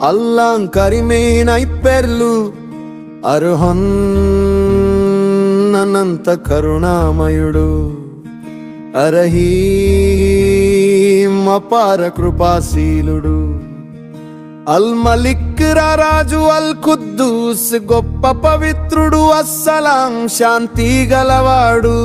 అల్లాం కరిమేనై పెర్లు అర్హొన్ననంత కరుణామయుడు అరహీం అపార కృపాశీలుడు అల్ మలిక్ రాజు అల్ ఖుద్దూస్ గొప్ప పవిత్రుడు అస్సలాం శాంతి గలవాడు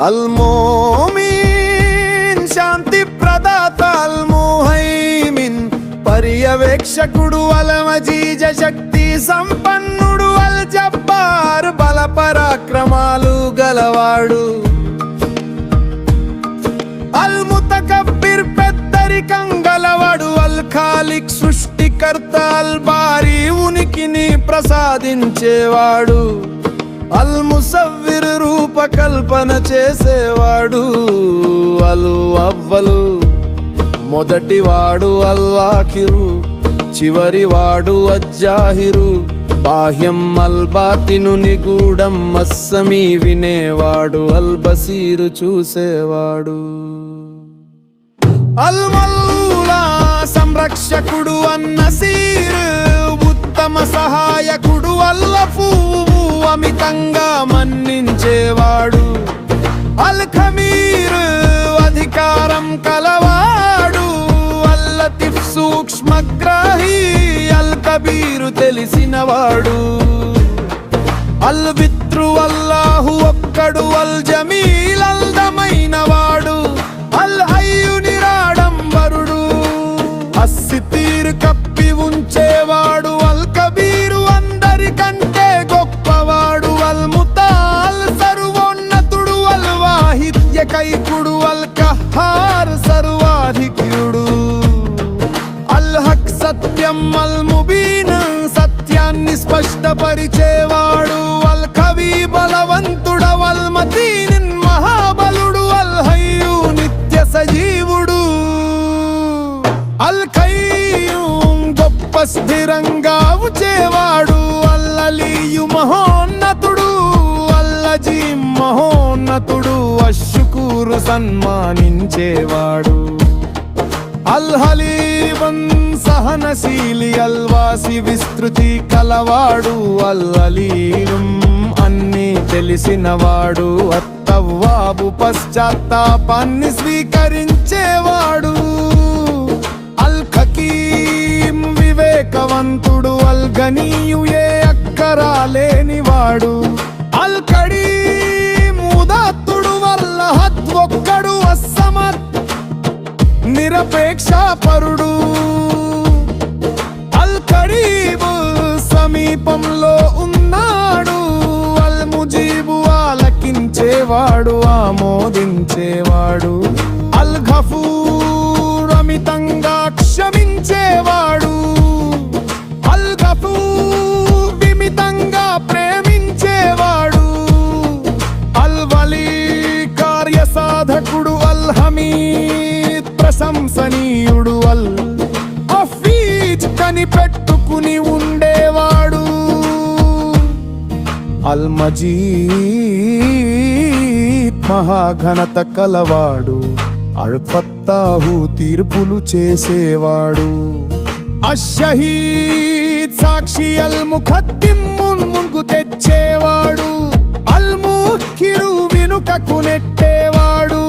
అల్ మోమీన్ శాంతి ప్రదాత అల్ ముహైమిన్ పర్యవేక్షకుడు అల్ మజీజ్ శక్తి సంపన్నుడు అల్ జబ్బార్ బల పరాక్రమాలు గలవాడు అల్ ముతకబ్బిర్ పెద్దరికం గలవాడు అల్ ఖాలిక్ సృష్టికర్త అల్ బారీ ఉనికిని ప్రసాదించేవాడు అల్ ముసవ్విర్ రూపకల్పన చేసేవాడు అల్ అవ్వలు మొదటివాడు అల్ ఆఖిరు చివరివాడు అజ్జాహిరు బాహ్యం అల్ బాతిను నిగూఢం అస్సమీ వినేవాడు అల్ బసీరు చూసేవాడు అల్ మల్లా సంరక్షకుడు అన్నసీర్ ఉత్తమ సహాయకుడు అల్లఫూ అమితంగా మన్నించేవాడు అల్ ఖమీర్ అధికారం కలవాడు అల్ లతీఫ్ సూక్ష్మగ్రాహి అల్ కబీరు తెలిసినవాడు అల్ విత్రు అల్లాహు ఒక్కడు అల్ జమీల్ అందమైనవాడు అల్ హయ్యు నిరాడంబరుడు అస్సితీర్ కప్పి ఉంచేవాడు అల్ కబీరు అందరికంటే గొప్పవాడు అల్ ముతాల్ సర్వోన్నతుడు అల్ వాహిద్ ఏకైకుడు అల్ కహార్ సర్వాధిక్యుడు అల్ హక్ సత్యం అల్ ముబీన్ సత్యాన్ని స్పష్టపరిచేవాడు అల్ కవి బలవంతుడు అల్ మతీన్ మహాబలుడు అల్ హయ్యు నిత్య సజీవుడు అల్ ఖయ్యూమ్ గొప్ప స్థిరంగా ఉంచేవాడు అల్ అలీయు మహోన్నతుడు అల్ అజీమ్ మహోన్నతుడు అష్షుకూరు సన్మానించేవాడు అల్ హలీమన్ సహనశీలి అల్ వాసి విస్తృతి కలవాడు అల్ అలీం అన్ని తెలిసినవాడు అత్తవ్వాబు పశ్చాత్తాపాన్ని స్వీకరించేవాడు అల్ హకీం వివేకవంతుడు అల్ గనీయు ఏ అక్కరాలేనివాడు అల్ కరీం ఉదాత్తుడు వల్లహత్ ఒక్కడు అస్సమత్ నిరపేక్షపరుడు అల్ కరీబు సమీపంలో ఉన్నాడు అల్ ముజీబు ఆలకించేవాడు ఆమోదించేవాడు అల్ గఫూర్ అమితంగా క్షమించేవాడు అల్ గఫూర్ విమితంగా ప్రేమించేవాడు అల్ వలీ కార్యసాధకుడు అల్ హమీద్ ప్రశంసనీయుడు అల్ హఫీజ్ కనిపెట్టుకుని ఉండేవాడు అల్ మజీద్ మహాఘనత కలవాడు అల్ ఫత్తాహు తీర్పులు చేసేవాడు అషహీద్ సాక్షి అల్ ముఖద్దిం ముందుకు తెచ్చేవాడు అల్ ముఖిరు వెనుకకు నెట్టేవాడు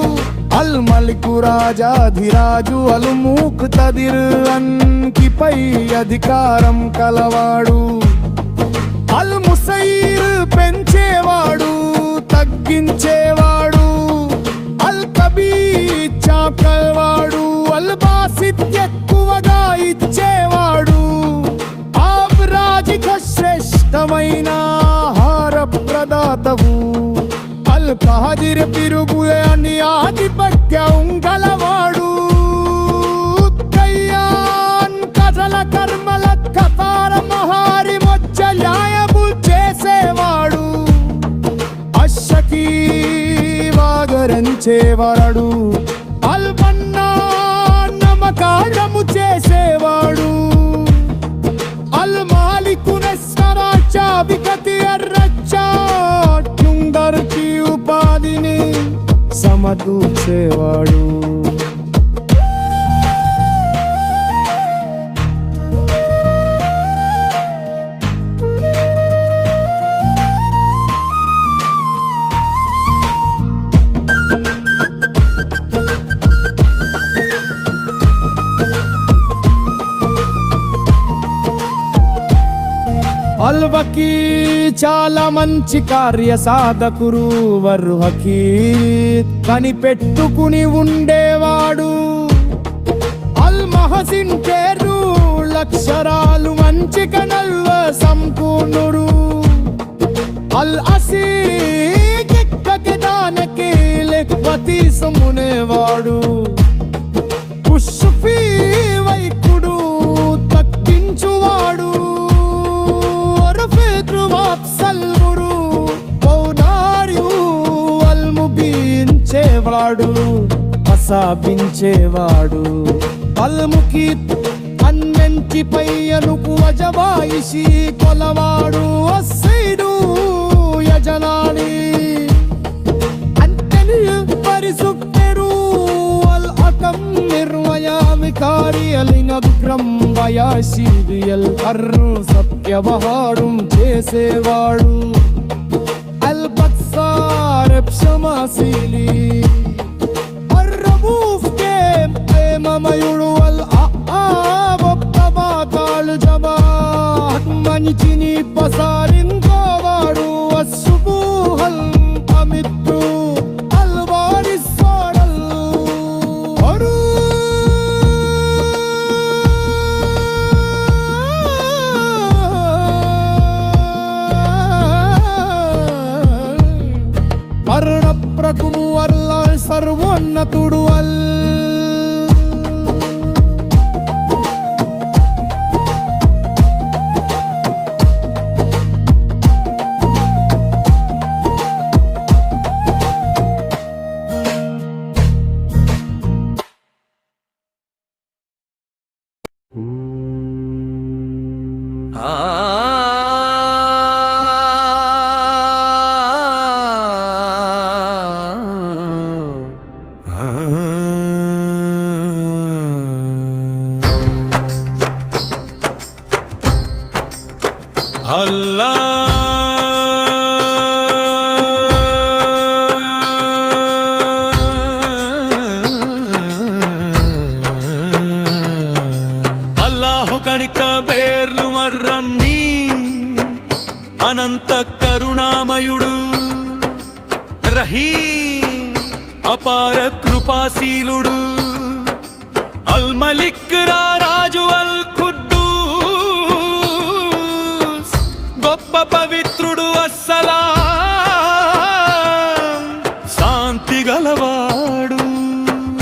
అల్ మలికు రాజాధిరాజు అల్ ముక్తదిర్ అన్కిపై అధికారం కలవాడు అల్ ముసైర్ పెంచేవాడు తగ్గించేవాడు అల్ కబీర్ చాకల్వాడు అల్ బాసిత్ ఎక్కువగా ఇచ్చేవాడు ఆవ్రాజిక శ్రేష్టమైన ఆహార ప్రదాతవు అల్ కాదిర్ పిరుగులే అని ఆధిపత్యం గలవాడు కయ్యాన్ కథల కర్మల కతార మహారి మొచ్చల్యాయబు చేసేవాడు అషకీ వాగరించేవాడు అల్ మన్నా నమకారము చేసేవాడు అల్ మాలికు నస్సరాచా వికతి అర్రచ్చా చుందర్కి ఉపాధిని సమకూర్చేవాడు అల్వకీ చాలా మంచి కార్య సాధకురు వర్హకీ కనిపెట్టుకుని ఉండేవాడు. అల్ మహసిన్ పేరు అక్షరాలు మంచి కనల్వ సంపూర్ణుడు. అల్ అసీదానకి లెక్వతి సమునేవాడు. కుష్ఫీ వైకుడు తక్కించువాడు. సల్మురు పౌనార్యు అల్ముబించేవాడు అసాబించేవాడు. అల్ముకీత్ అన్నంటి పయ్యనుకు వజవాయిషి కొలవాడు. అస్సైడు యజనాని అంతని పరిసుక్తెరు అల్ అకం నిర్వయామికారి అలినగ్రం వయాశీరియల్ అర్రు సత్యవహారం చేసేవాడు. అల్ బక్సార్ క్షమాశీలి అర్రబూఫ్ కే ప్రేమమయుడు. అల్ ఆబాకాలు జబా మంచిని పసారింకోవాడు. అస్సుబూహల్ అమిత్రు అల్ వారిస్సాడల్ అరు మరణప్రకుము అల్లా సర్వోన్నతుడు. అల్ అల్లాహు కనిక పేర్లు మర్రన్ని అనంత కరుణామయుడు. రహీం అపార కృపాశీలుడు. అల్ మలిక్ రాజు అల్ ఖుద్దూస్ గొప్ప పవిత్రుడు. అస్సలాం శాంతి గలవాడు.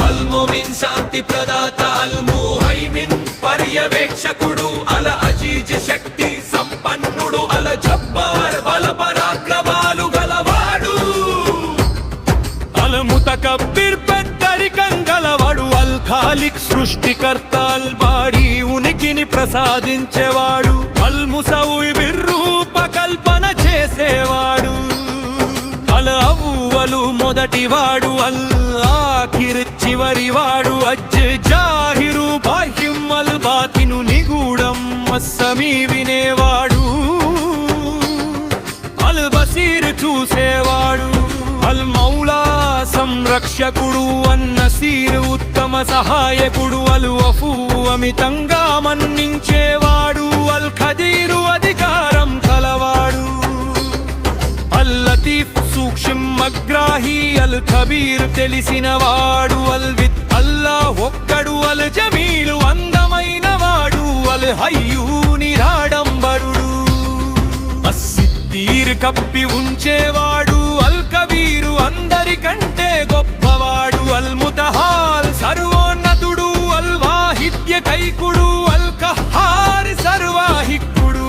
అల్ ముమిన్ శాంతి ప్రదాత. అల్ ముహైమిన్ పర్యవేక్షకుడు. అల అజీజ్ శక్తి సంపన్నుడు. అల జబ్బార్ బల పరాక్రమాలు గలవాడు. అల్ ముతకబ్బిర్ పెద్దరికం గలవాడు. అల్ ఖాలిక్ సృష్టికర్త. అల్ బారీ ఉనికిని ప్రసాదించేవాడు. అల్ ముసవ్విర్ రూపకల్పన చేసేవాడు. అల్ అవ్వలు మొదటివాడు. అల్ ఆఖిర్ చివరివాడు. అజ్ జాహిరు బాహ్యం. అల్ బాతిను నిగూఢం. అస్సమీ వినేవాడు. అల్ బసీర్ చూసేవాడు. అల్ మౌలా సంరక్షకుడు. అన్నసీర్ ఉత్తమ సహాయకుడు. అల్ వఫూ అమితంగా మన్నించేవాడు. అల్ ఖదీరు అధికారం కలవాడు. అల్ లతీఫ్ సూక్ష్మ అగ్రాహి. అల్ ఖబీర్ తెలిసినవాడు. అల్ విత్ అల్లాహ్ ఒక్కడు. అల్ జమీలు అందమైన వాడు. అల్ హయ్యూ నిరాడంబరుడు. అస్సిద్దీర్ కప్పి ఉంచేవాడు. అల్ కబీరు అందరికంటే గొప్పవాడు. అల్ ముతహాల్ సర్వోన్నతుడు. అల్ వాహిద్య కైకుడు. అల్ కహార్ సర్వాహికుడు.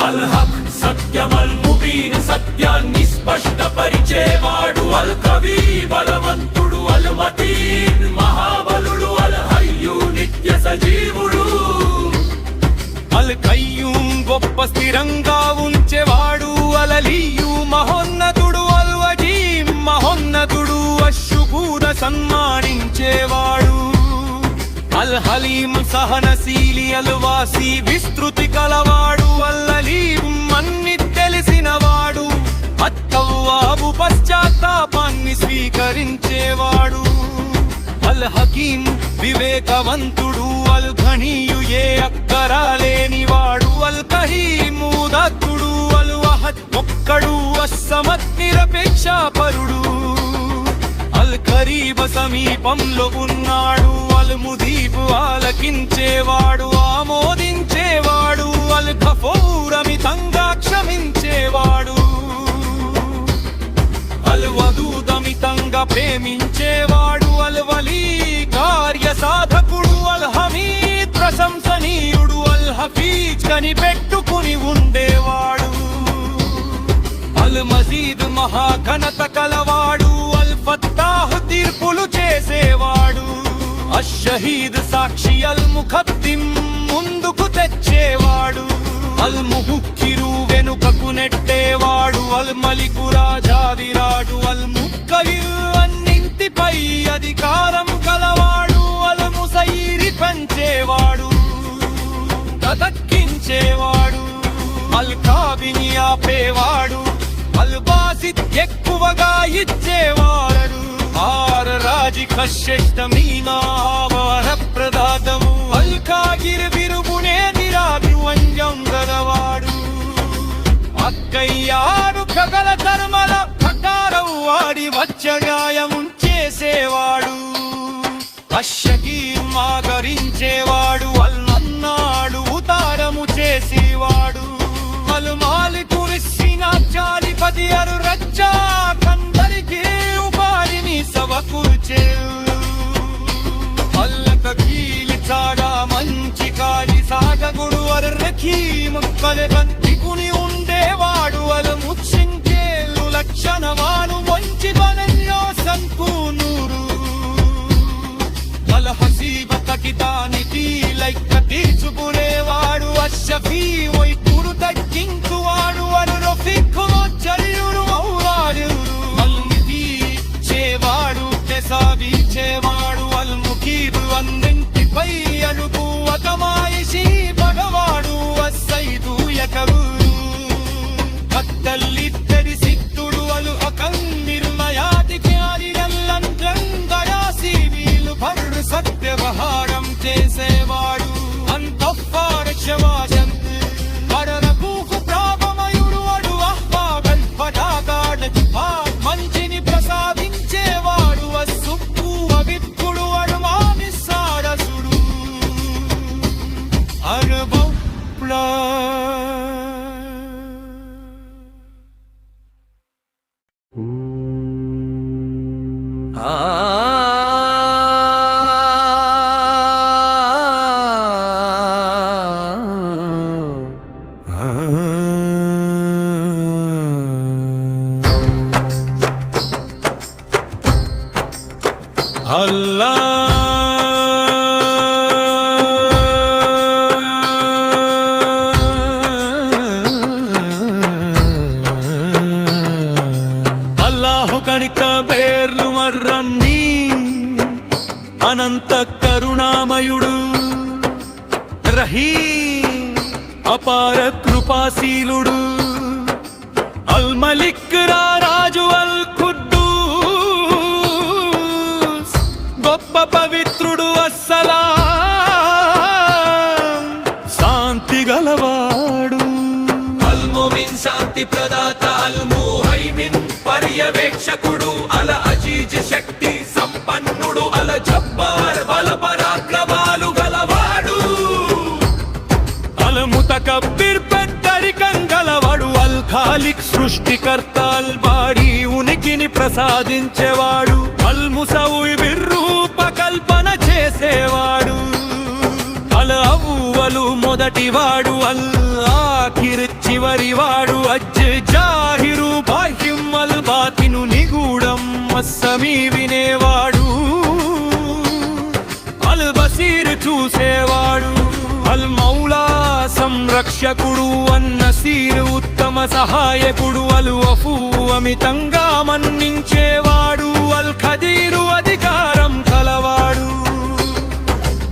అల్ హక్ సత్యం. అల్ ముబీన్ సత్యాన్ని స్పష్టపరిచేవాడు. అల్ కవీ బలవంతుడు. అల్ మతీన్ మహాబలుడు. అల్ హయ్యు నిత్య సజీవుడు. అల్ కయ్యూం గొప్ప స్థిరంగా ఉంచేవాడు. అల్ అలీయు మహోన్నతుడు. అల్ వజీం మహోన్నతుడు. అశ్శుకూర సన్మానించేవాడు. అల్ హలీం సహనశీలి. అల్ వాసి విస్తృతి కలవాడు. అల్ అలీం అన్ని తెలిసినవాడు. అత్తవ్వాబు పశ్చాత్తాపాన్ని స్వీకరించేవాడు. అల్ అల్ హకీం వివేకవంతుడు అల్ ఘనీయు ఏ అక్కరాలేనివాడు అల్ కహీం ఉదాత్తుడు అల్ వహద్ ఒక్కడు అస్సమత్ నిరపేక్షాపరుడు అల్ కరీబ సమీపంలో ఉన్నాడు అల్ ముదీబ్ ఆలకించేవాడు ఆమోదించేవాడు అల్ గఫూర్ అమితంగా క్షమించేవాడు అల్ వదూద్ అమితంగా ప్రేమించేవాడు అల్ వలీ కార్య సాధకుడు అల్ హమీద్ ప్రశంసనీయుడు అల్ హఫీజ్ కనిపెట్టుకుని ఉండేవాడు అల్ మజీద్ మహాఘనత కలవాడు అల్ ఫత్తాహ్ తీర్పులు చేసేవాడు అషహీద్ సాక్షి అల్ ముఖద్దిం ముందుకు తెచ్చేవాడు అల్ ముహుక్కిరు వెనుకకు నెట్టేవాడు అల్ మలికు రాజాదిరాడు అల్ ముక్కవిర్ అన్నింటిపై అధికారం కలవాడు అల్ ముసైరి పంచేవాడు తదక్కించేవాడు అల్ కాబిని ఆపేవాడు అల్ బాసిత్ ఎక్కువగా ఇచ్చేవాడు రాజిక శ్రేష్టమీనావర ప్రదాతము అల్ కాగిర్ విరుగునే నిరాభివంజం గలవాడు అక్కయ్యారు కగల ధర్మల ప్రకారం వాడి వచ్చగాయం చేసేవాడు అశ్షకీం ఆగరించేవాడు అల్ అన్నాడు ఉతారము చేసేవాడు అల్ మాలికురిసిన చాలిపతి అరు రచ్చా కందరికి ఉపాధిని సమకూర్చే అల్లక కీలి చాగా మంచి కాలి సాగగుడు అరు రఖీం కలెబంతికుని ఉండేవాడు అల్ ముచ్చింకేలు లక్షణవాను మంచి బలంలో సంపూర్ణుడు అల్ హసీబ తకితానికి లైక్క తీర్చుకునేవాడు అషఫీ వైపుడు తగ్గించువాడు అను రఫీఖు చర్యుడు ఔరాడు అల్ మితి చేవాడు తెసావిచేవాడు అల్ ముఖీదు అన్నింటిపై అలుపు అతమాయిషి పగవాడు అస్సైదు యకరుడు కత్తల్లిద్దరి సిద్ధుడు అలు అకం నిర్మయాతికి ఆరినల్లంత్రంగయాసి వీలు భర్ సత్యవహారం చేసేవాడు అంతఃపారక్షవాజం పరనకూకు ప్రాపమయుడు అడు అహ్వాగల్ పటాగాడ మంచిని ప్రసాదించేవాడు అసుప్పు అవిత్తుడు అడు మామిస్సారసుడు అరబౌప్లా అల్లాహు కనిక పేర్లు మర్రన్ని అనంత కరుణామయుడు రహీం అపార కృపాశీలుడు అల్ మలిక్ రాజు అల్ ఖుద్దూస్ గొప్ప పవిత్రుడు అస్సలాం శాంతి గలవాడు అల్ ముమిన్ శాంతి ప్రదాత అల్ ముహైమిన్ పర్యవేక్షకుడు అల్ అజీజ్ శక్తి సంపన్నుడు అల్ జబ్బార్ బల పరాక్రమాలు గలవాడు అల్ ముతకబ్బిర్ పెద్దరికం గలవాడు అల్ ఖాలిక్ సృష్టికర్త అల్ బారీ ఉనికిని ప్రసాదించేవాడు అల్ ముసవ్విర్ రూపకల్పన చేసేవాడు అల్ అవ్వలు మొదటివాడు అల్ ఆఖిర్ చివరివాడు అజ్ జాహిరు బాహ్యం అల్ బాతిను నిగూఢం అస్సమీ వినేవాడు అల్ బసీర్ చూసేవాడు అల్ మౌలా సంరక్షకుడు అన్నసీర్ ఉత్తమ సహాయకుడు అల్ వఫూ అమితంగా మన్నించేవాడు అల్ ఖదీరు అధికారం కలవాడు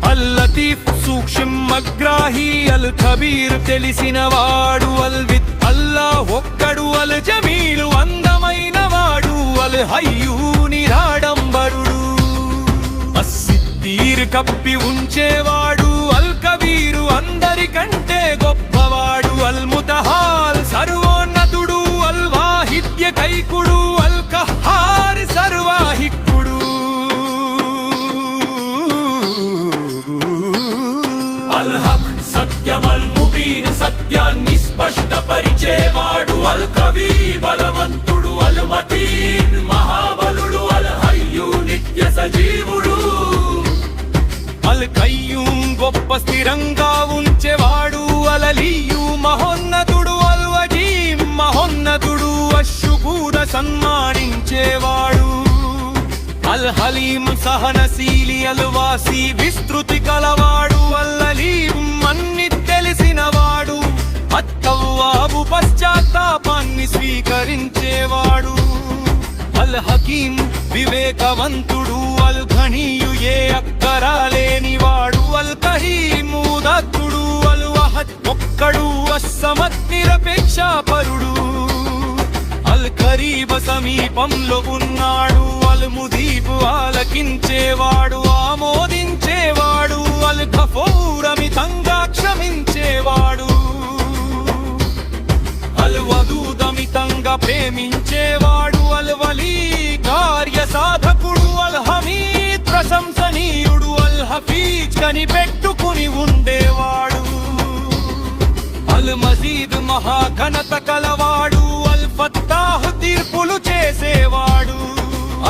అల్ లతీఫ్ సూక్ష్మ అగ్రాహి అల్ ఖబీర్ తెలిసినవాడు అల్ విత్ అల్లాహ్ ఒక్కడు అల్ జమీలు అందమైన వాడు అల్ హయ్యూ నిరాడంబరుడు కప్పి ఉంచేవాడు అల్ కబీరు అందరికంటే గొప్పవాడు అల్ ముతహాల్ సర్వోన్నతుడు అల్ వాహిద్య కైకుడు అల్ కహార్ సర్వాహికుడు అల్ హక్ సత్యమల్ ముబీన్ సత్యాన్ని స్పష్టపరిచేవాడు అల్ కవీ బలవంతుడు అల్ మతీన్ మహాబలుడు అల్ హయ్యు నిత్య సజీవుడు అల్ కయ్యూం గొప్ప స్థిరంగా ఉంచేవాడు అల్ అలీయు మహోన్నతుడు అల్ వజీం మహోన్నతుడు అష్షుకూర సన్మానించేవాడు అల్ హలీం సహనశీలి అల్ వాసి విస్తృతి కలవాడు అల్ అలీం అన్ని తెలిసినవాడు అత్తవ్వాబు పశ్చాత్తాపాన్ని స్వీకరించేవాడు అల్ హకీం వివేకవంతుడు అల్ ఘనీయు ఏ అక్కరాలేనివాడు అల్ కహీం ఉదాత్తుడు అల్ వహద్ ఒక్కడు అస్సమత్ నిరపేక్షపరుడు అల్ కరీబ సమీపంలో ఉన్నాడు అల్ ముదీబు ఆలకించేవాడు ఆమోదించేవాడు అల్ గఫూర్ అమితంగా క్షమించేవాడు అల్ వదూద్ అమితంగా ప్రేమించేవాడు అల్ వలీ కార్య సాధకుడు అల్ హమీద్ ప్రశంసనీయుడు అల్ హఫీజ్ కనిపెట్టుకుని ఉండేవాడు అల్ మజీద్ మహాఘనత కలవాడు అల్ ఫత్తాహ్ తీర్పులు చేసేవాడు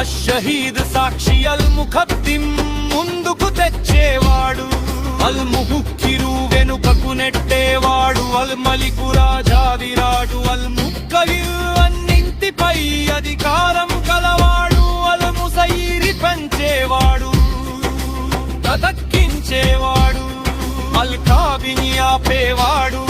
అషహీద్ సాక్షి అల్ ముఖద్దిం ముందుకు తెచ్చేవాడు అల్ ముహుక్కిరు వెనుకకు నెట్టేవాడు అల్ మలికు రాజాదిరాడు అల్ ముక్కయిర్ అన్నింటిపై అధికారం కలవాడు అల్ ముసైరి పంచేవాడు తదక్కించేవాడు అల్ కాబిని ఆపేవాడు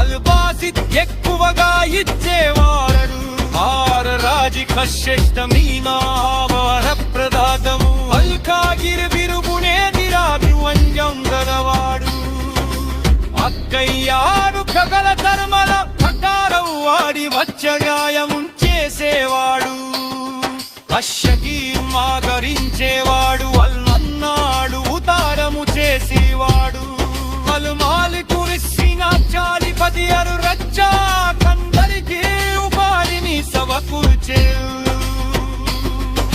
అల్ బాసిత్ ఎక్కువగా ఇచ్చేవాడు ఆర్ రాజిక శ్రేష్టమీనావర ప్రదాతము అల్ కాగిర్ విరుగునే దిరాభివంజం గలవాడు అక్కయ్యారు కగల ధర్మల ప్రకారం వాడి వచ్చగాయము చేసేవాడు అశ్షకీం ఆగరించేవాడు అల్ అన్నాడు ఉతారము చేసేవాడు అల్ మాలికు చాలిపతి అరు రచ్చా కందరికి ఉపాధిని సవకూర్చే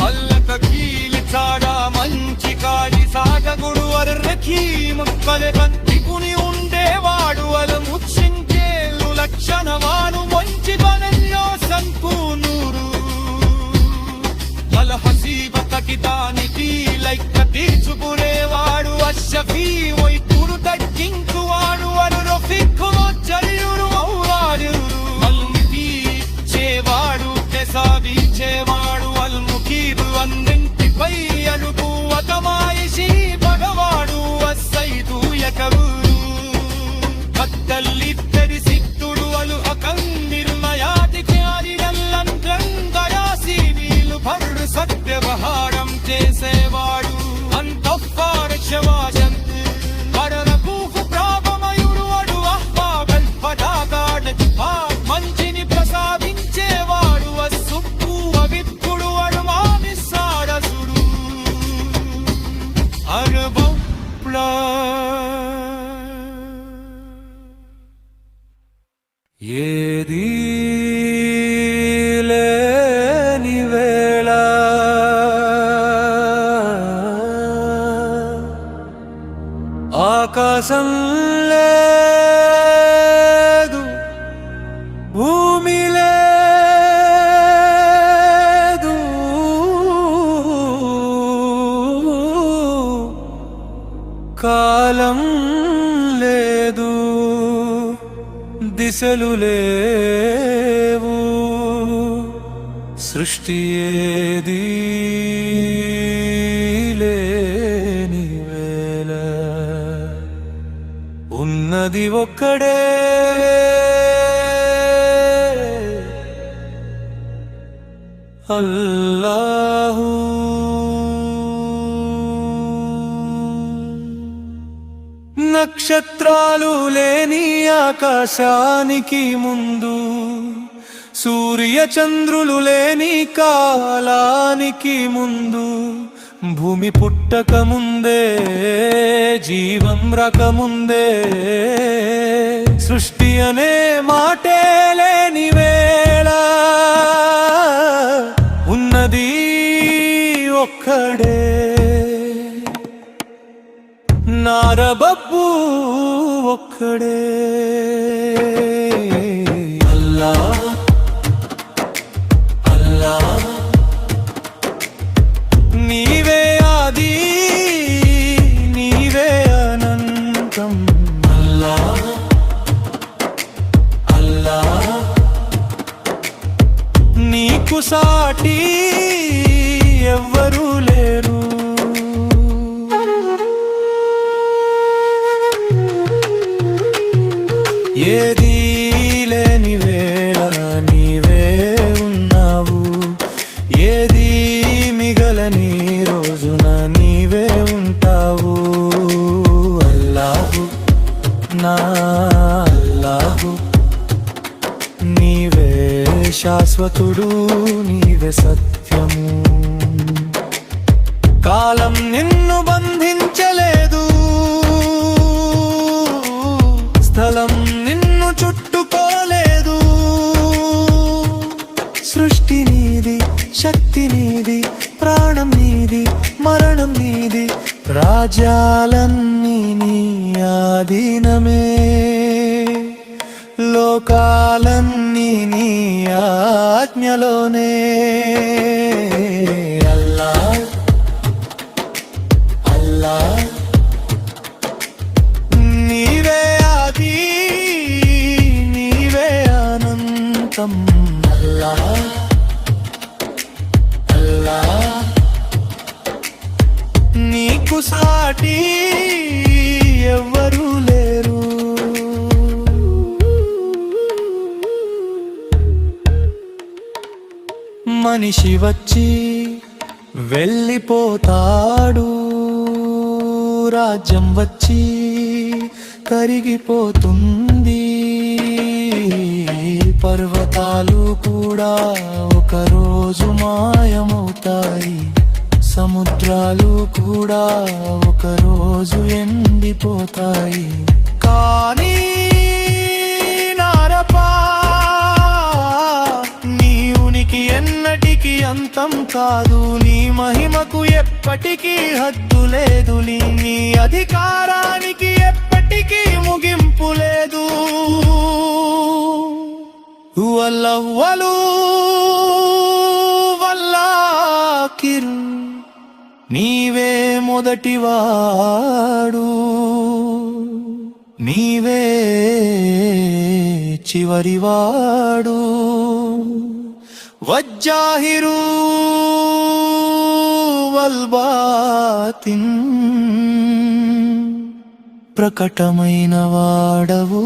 అల్లక కీలి చాడా మంచి కాలి సాగగుడు అరు రఖీం కలె కంతికుని ఉండేవాడు అలు ముచ్చించేలు లక్షణవాను మంచి బలంలో సంపూర్ణుడు అల్ హసీబ తకితానికి లైక్క తీర్చుకునేవాడు అషఫీ వైపుడు తగ్గించువాడు అలు రఫీఖులో చర్యుడు ఔరాడు అల్ ముకీ చేవాడు తెసాబీచేవాడు అల్ ముకీబు అన్నింటిపై అలుపు అతమాయిషి భగవాడు అస్సైదు యకబూరు కత్తల్లిద్దరి సిద్ధుడు అలు అకం నిర్మయాతికి ఆరినల్లంత్రం దయాసీవీలు భర్రు సత్యవహారం చేసేవాడు అంతఃపార క్షమాజం కరనకూకు ప్రాపమయుడు అడు అహ్బాబల్ పదాగాడ్ మంచిని ప్రసాదించేవాడు అసుప్పు అవిప్పుడు అడు మామిస్సారసుడు అరబౌప్లా ఏది లేని వేళ ఆకాశం లేదు భూమి లేదు కాలం లేదు దిశలు లేవు సృష్టి ఏది లేని వేళ ఉన్నది ఒక్కడే అల్లాహు నక్షత్రాలు లేని ఆకాశానికి ముందు సూర్య చంద్రులు లేని కాలానికి ముందు భూమి పుట్టక ముందే జీవం రకముందే సృష్టి అనే మాటే లేని వేళ ఉన్నది ఒక్కడే నారబబ్బు ఒక్కడే అల్లా అల్లా నీవే ఆది నీవే అనంతం అల్లా అల్లా నీకు సాటి ఎవ్వరూ లేరు ఏదీ లేని వేళ నీవే ఉన్నావు ఏదీ మిగలని రోజున నీవే ఉంటావు అల్లాహు నా అల్లాహు నీవే శాశ్వతుడు నీవే సత్యము కాలం నిన్ను బంధించలేదు స్థలం నిన్ను చుట్టుకోలేదు సృష్టి నీది శక్తి నీది ప్రాణం నీది మరణం నీది రాజ్యాలన్నీ నీ ఆధీనమే లోకాలన్నీ నీ ఆజ్ఞలోనే అల్లా అల్లా నీవే ఆది నీవే అనంతం అల్లా అల్లా నీకు సాటి ఎవ్వరూ లేరు మనిషి వచ్చి వెళ్ళిపోతాడు రాజ్యం వచ్చి కరిగిపోతుంది పర్వతాలు కూడా ఒకరోజు మాయమవుతాయి సముద్రాలు కూడా ఒకరోజు ఎండిపోతాయి కానీ నారపా నీ ఉనికి ఎన్నటికీ అంతం కాదు నీ మహిమకు ఎప్పటికీ హద్దు లేదు నీ అధికారానికి ఎప్పటికీ ముగింపు లేదు వల్లవ్వలు వల్లాఖిర్ నీవే మొదటివాడు నీవే చివరివాడు వజ్జాహిరు వల్బాతిన్ ప్రకటమైన వాడవు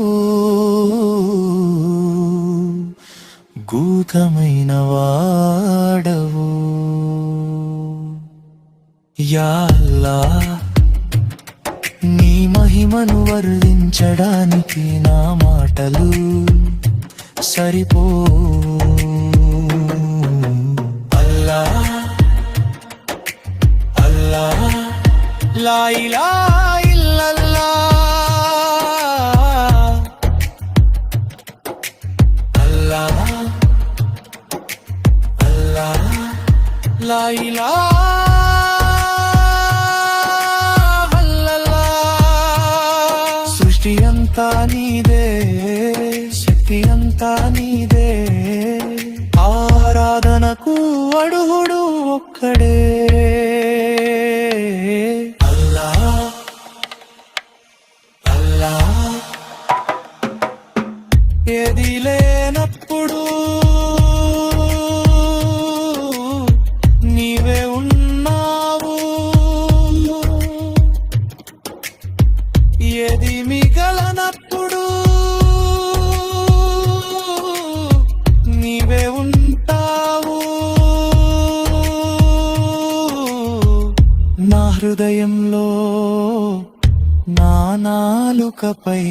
గూఢమైన వాడవు యా అల్లాహ్ నీ మహిమను వర్ణించడానికి నా మాటలు సరిపో అల్లా అల్లా లా ఇలాహా ఇల్లల్లాహ్ అల్లా అల్లా లా ఇలాహా సృష్టి అంతా నీదే శక్తి అంతా నీదే ఆరాధనకు అడుగుడు ఒక్కడే అల్లా అల్లా ఏది లేనప్పుడు నీవే ఉన్నావు ఏది మిగలనప్పుడు నీవే ఉంటావు నా హృదయంలో నా నాలుకపై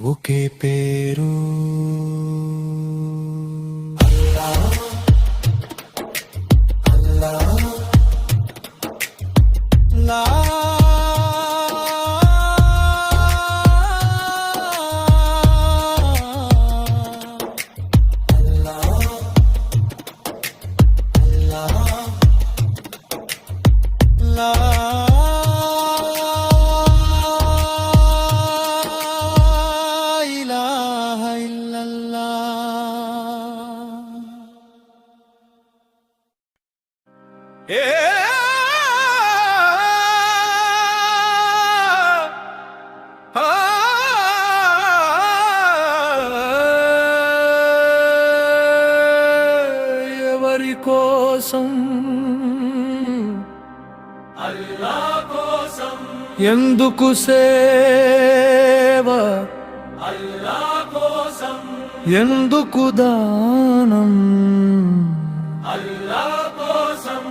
ఒకే పేరు అల్లా అల్లా ఎవరి కోసం అల్లా కోసం ఎందుకు సేవ అల్లా కోసం ఎందుకు దానం అల్లా కోసం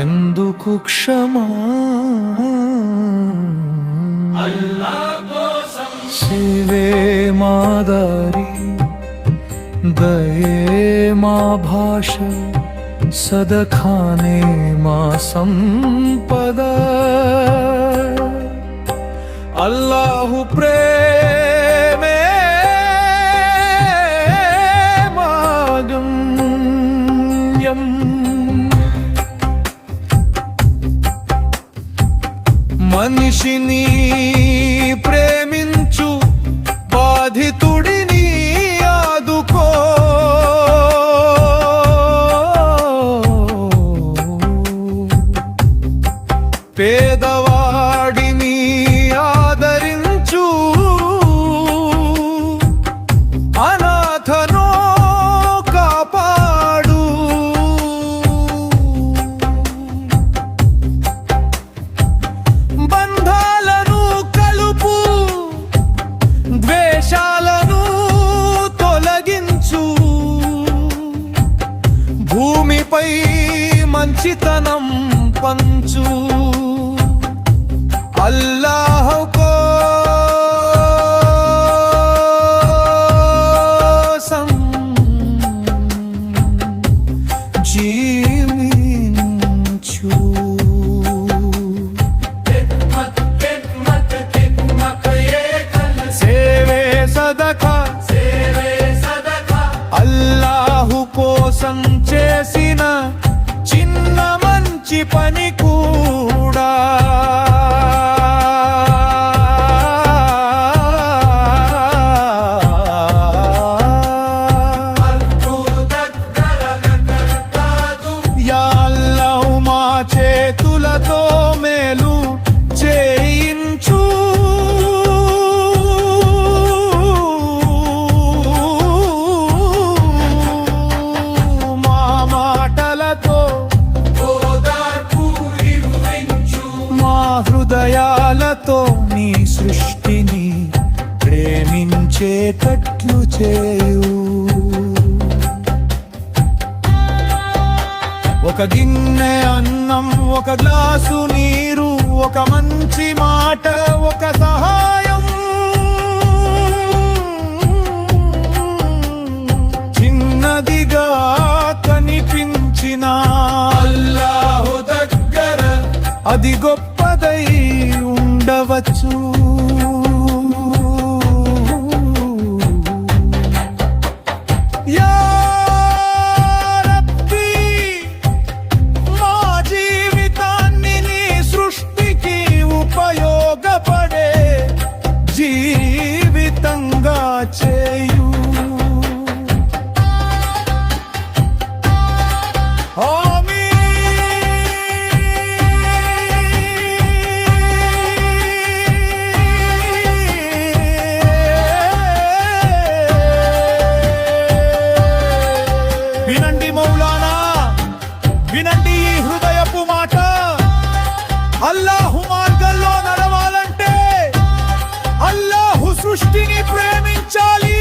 ఎందుకు క్షమా అల్లా కోసం శివే మాదారి దయే మా భాష సదఖానే మా సంపద అల్లాహు ప్రేమే మాగమ్యం మనిషిని ప్రేమించు బాధితుడిని ఆదుకో పేదవాడిని ఆదరించు అనాథనో కాపాడు బంధాలను కలుపు ద్వేషాలను తొలగించు భూమిపై మంచితనం పంచు అల్లాహ్ కోసం జీవించు సేవే సదఖా అల్లాహు కోసం చేసిన చిన్న మంచి పని కూడా యా అల్లాహ్ మా చేతులతో మేలు చేయించు మా మాటలతో మా హృదయాలతో నీ సృష్టిని ప్రేమించేటట్లు చేయు ఒక గిన్నె అన్నం ఒక గ్లాసు నీరు ఒక మంచి మాట ఒక సహాయం చిన్నదిగా కనిపించిన అల్లాహు దగ్గర అది గొప్పదై ఉండవచ్చు యా రబ్బీ మా జీవితాన్ని నీ సృష్టికి ఉపయోగపడే జీవితంగా చేయు వినండి మౌలానా, వినండి ఈ హృదయపు మాట. అల్లాహు మార్గంలో నడవాలంటే అల్లాహు సృష్టిని ప్రేమించాలి.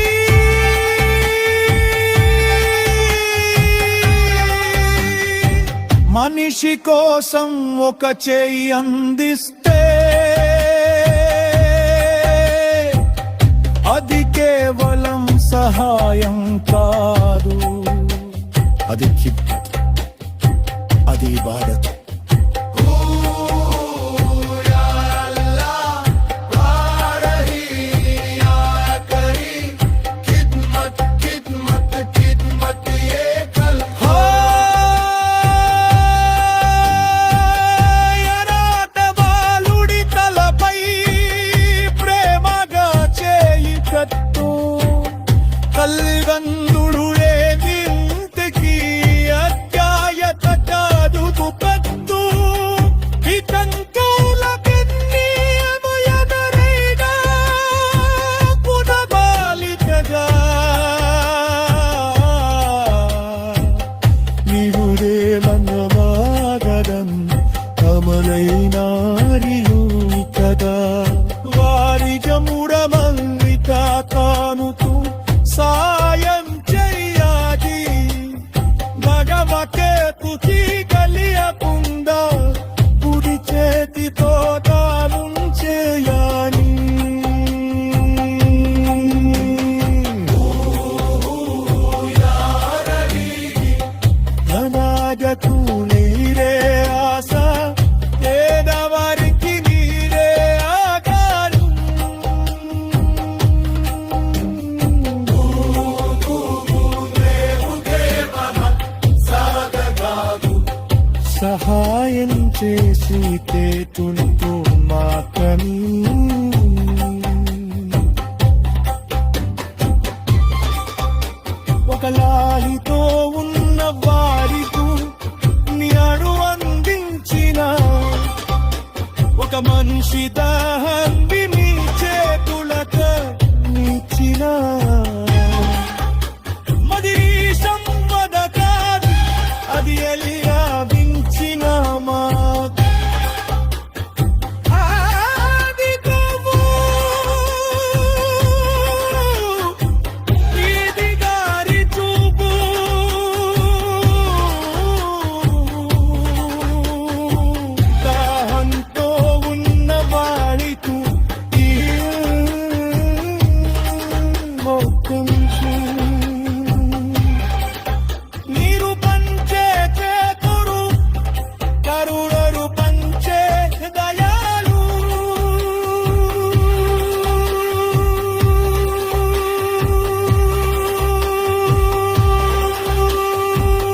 మనిషి కోసం ఒక చేయి అందిస్తే అది కేవలం సహాయం కాదు, అది ఖిద్మత్, అది ఇబాదత్. అయినారియు కదా వారి జముడమంగిత కానుతూ సాయం చెయ్యాలి మగమకే తుచి కలియకుండా కుడి చేతితో దానం చేయాలి ధనాగకు నీరే ఆశ పేదవారికి నీరే ఆకారం సహాయం చేసి తేతుంటూ మాకని ఒక లాలితో ఉన్న వారికు నియాడు అందించిన ఒక మనిషి దాహంబి నీ చేతులకు నిచ్చిన మది సంపద కాదు అది ఎలియావించిన మా నీరు పంచే చేతురు కరుణరు పంచే దయాలు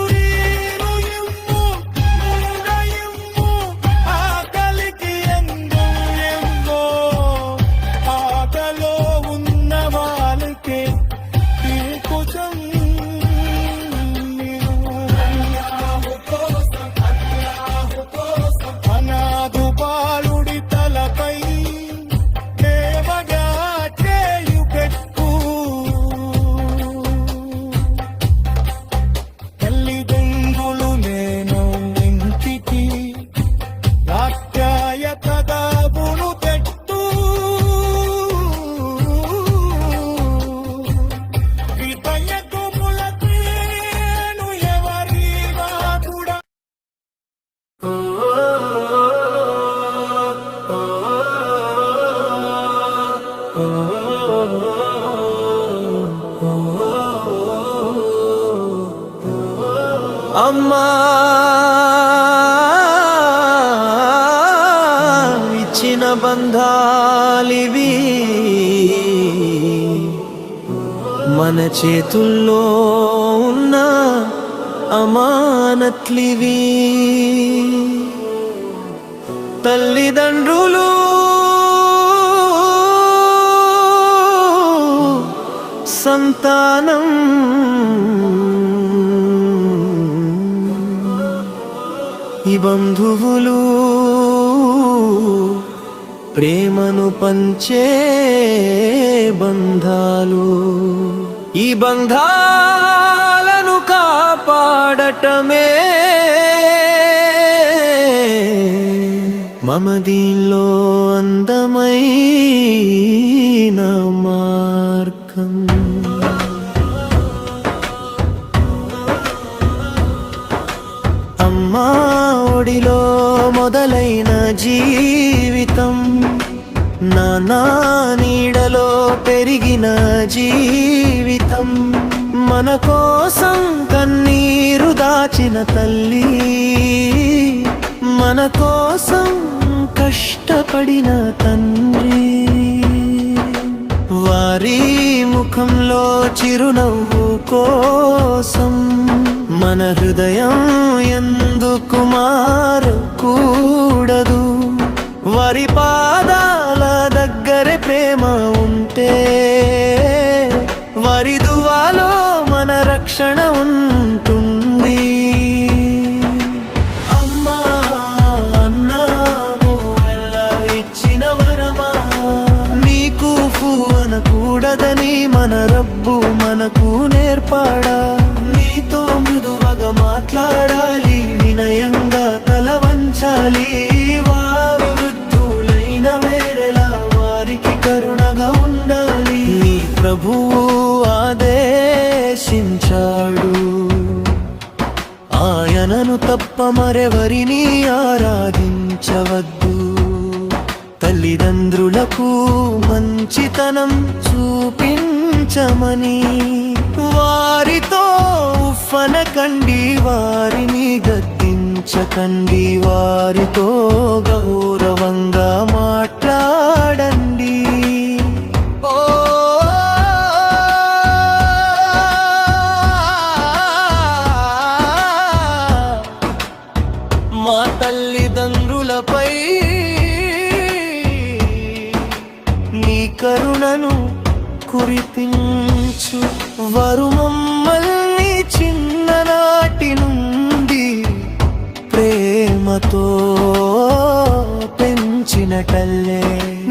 నీరు ఇమ్ము ముంగ ఇమ్ము ఆకలికి ఎందు ఎందో ఆకలో ఉన్న వాళ్ళకే కొంచెం అనాథు బాలుడి తలపై దేవగా చేయు పెట్టు తల్లిదండ్రులు నేను ఇంటికి ఆప్యాయత దాబులు పెట్టు విపయకుములకేను ఎవరి వాకుడా అమ్మా ఇచ్చిన బంధాలివి మన చేతుల్లో ఉన్న అమానత్లివి తల్లిదండ్రులు సంతానం ఈ బంధువులు ప్రేమను పంచే బంధాలు ఈ బంధాలను కాపాడటమే మమదీలో అందమైన మార్గం అమ్మా ఒడిలో మొదలైన జీవితం నానా నీడలో పెరిగిన జీవితం మన కోసం కన్నీరు దాచిన తల్లి మన కోసం కష్టపడిన తండ్రి వారి ముఖంలో చిరునవ్వు కోసం మన హృదయం ఎందుకు మారకూడదు వారి పాదాల దగ్గర ప్రేమ ఉంటే వారి దువాలో మన రక్షణ ఉంటుంది అమ్మా అన్నాము ఇచ్చిన వరమా నీకు అనకూడదని మన రబ్బు మనకు నేర్పాడా నీతో మృదువగా మాట్లాడాలి వినయంగా తల వంచాలి ప్రభువు ఆదేశించాడు. ఆయనను తప్ప మరెవరిని ఆరాధించవద్దు. తల్లిదండ్రులకు మంచితనం చూపించమని వారితో ఉఫ్ఫనకండి, వారిని గద్దించకండి, వారితో గౌరవంగా మాట్లాడండి. మా తల్లిదండ్రులపై నీ కరుణను కురిపించు. వారు మమ్మల్ని చిన్ననాటి నుండి ప్రేమతో పెంచినటల్లే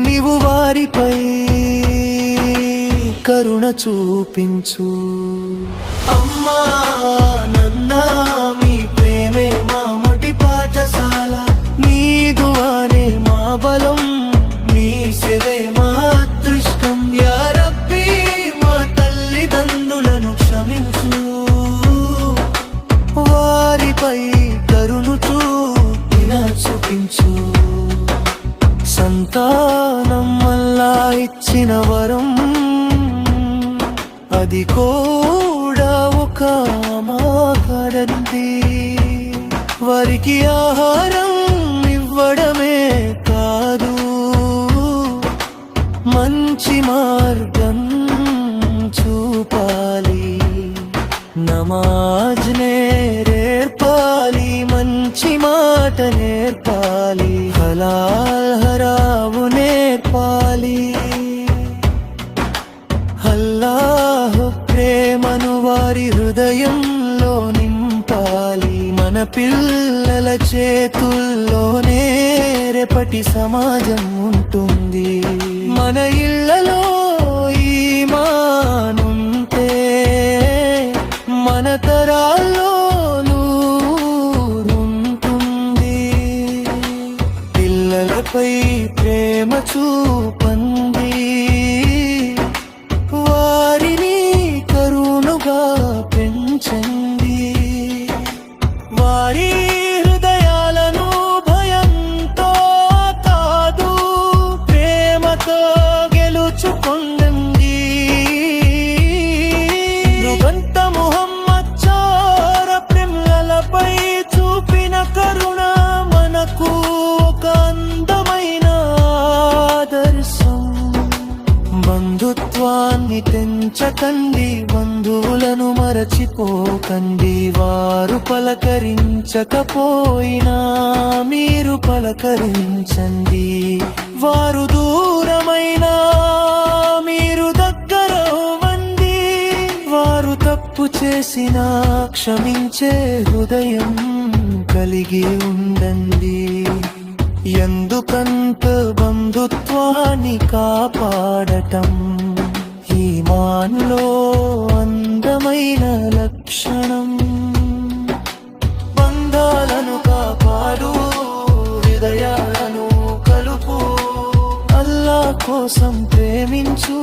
నీవు వారిపై కరుణ చూపించు. అమ్మా నాన్న మీ ప్రేమే మా మొటి పాఠశాల, నీ దువానే మా బలం, నీ సేవే మా అదృష్టం. యా రబ్బీ మా తల్లిదండ్రులను క్షమించు, వారిపై కరుణ చూపించు. సంతానం వల్ల ఇచ్చిన వరం, అది కూడా ఒక మాకడంది. వారికి ఆహారం ఇవ్వడమే కాదు, మంచి మార్గం చూపాలి. నమాజ్ నేర్పాలి, మంచి మాట నేర్పాలి, హలాల్ హరాము నేర్పాలి. అల్లాహ్ ప్రేమను వారి హృదయంలో నింపాలి. మన పిల్లల చేతుల్లోనే రేపటి సమాజం ఉంటుంది. మన ఇళ్లలో ఈమానుంటే మన తరాల్లో నూరుంటుంది. పిల్లలపై ప్రేమ చూపండి, వారిని కరుణగా పెంచండి. వారి హృదయాలను భయంతో కాదు, ప్రేమతో గెలుచుకొండండి. నుగంత ముహమ్మద్ చార పిల్లలపై చూపిన కరుణ మనకు ఒక అందమైన ఆదర్శం. బంధుత్వాన్ని తెంచకండి, బంధువులను మరచిపోకండి. వారు పలకరించకపోయినా మీరు పలకరించండి. వారు దూరమైనా మీరు దగ్గరవ్వండి. వారు తప్పు చేసినా క్షమించే హృదయం కలిగి ఉండండి. ఎందుకంత బంధుత్వాన్ని కాపాడటం ఈమాన్లో అందమైన లక్షణం. బంధాలను కాపాడు, హృదయాలను కలుపు. అల్లా కోసం ప్రేమించు,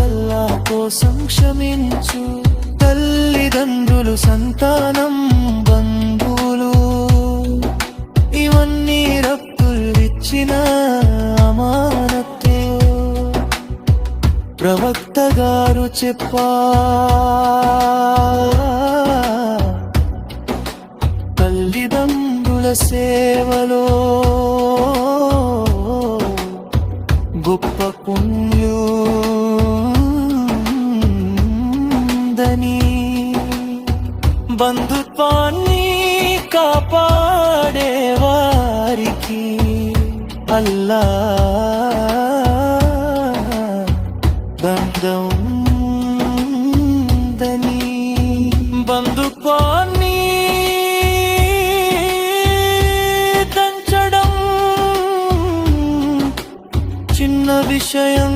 అల్లా కోసం క్షమించు. తల్లిదండ్రులు, సంతానం, బంధువులు, ఇవన్నీ రబ్బుల్ ఇచ్చిన అమానత్తు. ప్రవక్త గారు చెప్పా, తల్లిదండ్రుల సేవలో గొప్ప పుణ్యుందని. బంధుత్వాన్ని కాపాడే వారికి అల్లా బంధుందని. బంధుత్వాన్ని దంచడం చిన్న విషయం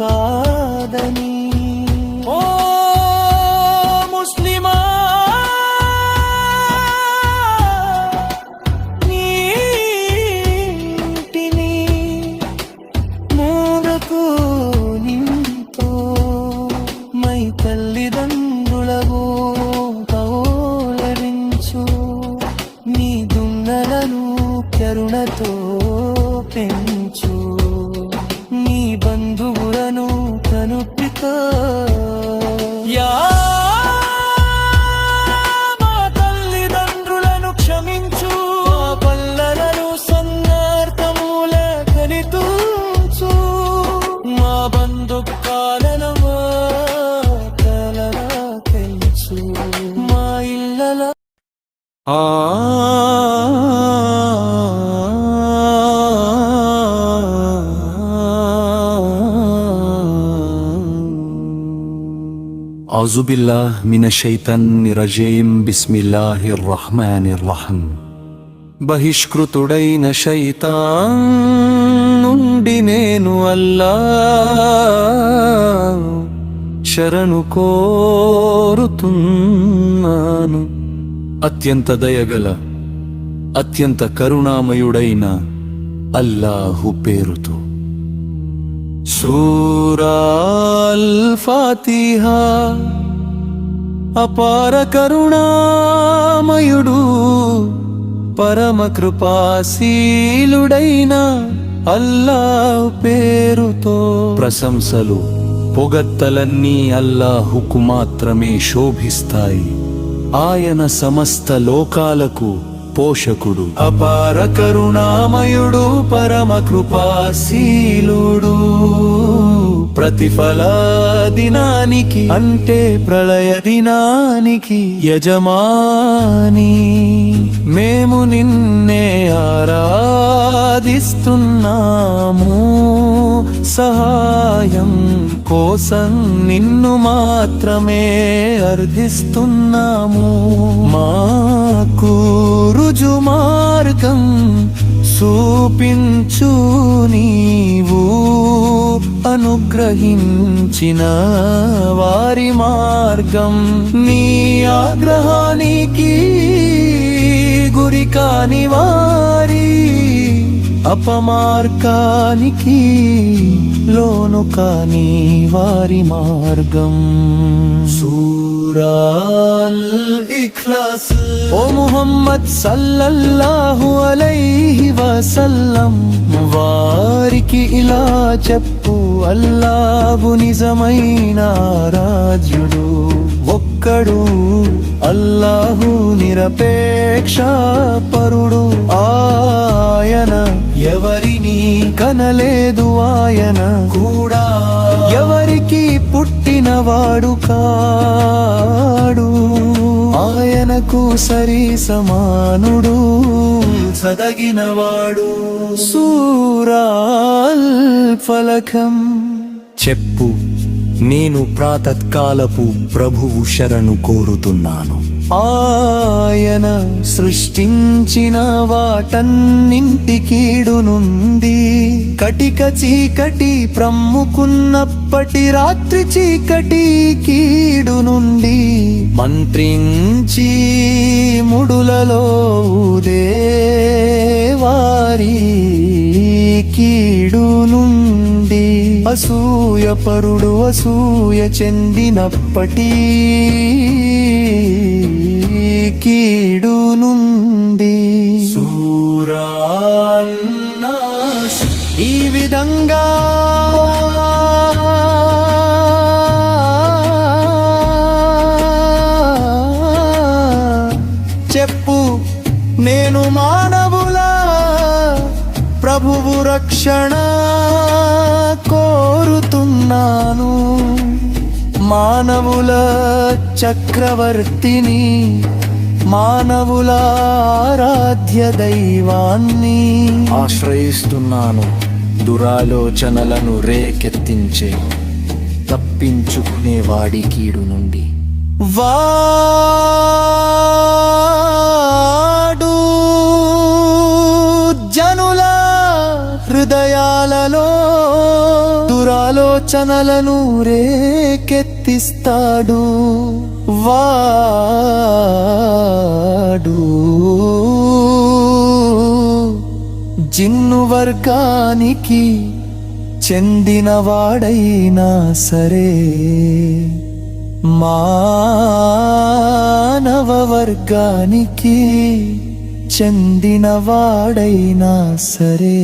కాదని. ఓ ముస్లిమా, నీటిని మూలకు కరుణతో పెంచు నీ బంధువులను కనుపితో మా తల్లిదండ్రులను క్షమించు మా పల్లలను సన్నార్థముల కనితూచు మా బంధుకాలను మాటలలా పెంచు మా ఇళ్ళల అజుబిల్లాహ్ మినషైతానిర్రజీం బిస్మిల్లాహిర్రహ్మానిర్రహీం బహిష్కృతుడైన శైతాన్ నుండి నేను అల్లాహ్ శరణు కోరుతున్నాను. అత్యంత దయగల అత్యంత కరుణామయుడైన అల్లాహు పేరుతో. సూరా అల్ ఫాతిహా. అపార కరుణామయుడు పరమ కృపాశీలుడైన అల్లాహ్ పేరుతో. ప్రశంసలు పొగడ్తలన్నీ అల్లాహుకు మాత్రమే శోభిస్తాయి. ఆయన సమస్త లోకాలకు పోషకుడు. అపార కరుణామయుడు పరమ కృపాశీలుడు. ప్రతిఫల దినానికి అంటే ప్రళయ దినానికి యజమాని. మేము నిన్నే ఆరాధిస్తున్నాము. సహాయం కోసం నిన్ను మాత్రమే అర్థిస్తున్నాము. మాకు రుజు మార్గం చూపించు నీవు అనుగ్రహించిన వారి మార్గం. నీ ఆగ్రహానికి గురి కాని వారి అపమార్గానికి లోను కాని వారి మార్గం. సూరా అల్ ఇఖ్లాస్. ఓ ముహమ్మద్ సల్లల్లాహు అలైహి వసల్లం వారికి ఇలా చెప్పు, అల్లాహు నిజమైన ఆరాధ్యుడు ఒక్కడు. అల్లాహు నిరపేక్ష పరుడు. ఆయన ఎవరిని కనలేదు, ఆయన కూడా ఎవరికి పుట్టినవాడు కాడు. ఆయనకు సరి సమానుడు సదగినవాడు. సూరా అల్ ఫలకం. చెప్పు, నేను ప్రాతకాలపు ప్రభువు శరణు కోరుతున్నాను. ఆయన సృష్టించిన వాటన్నింటి కీడు నుండి, కటిక చీకటి ప్రమ్ముకున్నప్పటి రాత్రి చీకటి కీడు నుండి మంత్రించి ముడులలో దేవారి కీడు నుండి, అసూయపరుడు అసూయ చెందినప్పటి కీడు నుండి. సూరా అన్-నాస్. ఈ విధంగా చెప్పు, నేను మానవుల ప్రభువు రక్షణ కోరుతున్నాను. మానవుల చక్రవర్తిని, మానవుల ఆరాధ్య దైవాన్ని ఆశ్రయిస్తున్నాను. దురాలోచనలను రేకెత్తించే తప్పించుకునే వాడి కీడు నుండి. వాడు జనుల హృదయాలలో దురాలోచనలను రేకెత్తిస్తాడు. వాడు జిన్ను వర్గానికి చెందినవాడైనా సరే, మానవ వర్గానికి చెందినవాడైనా సరే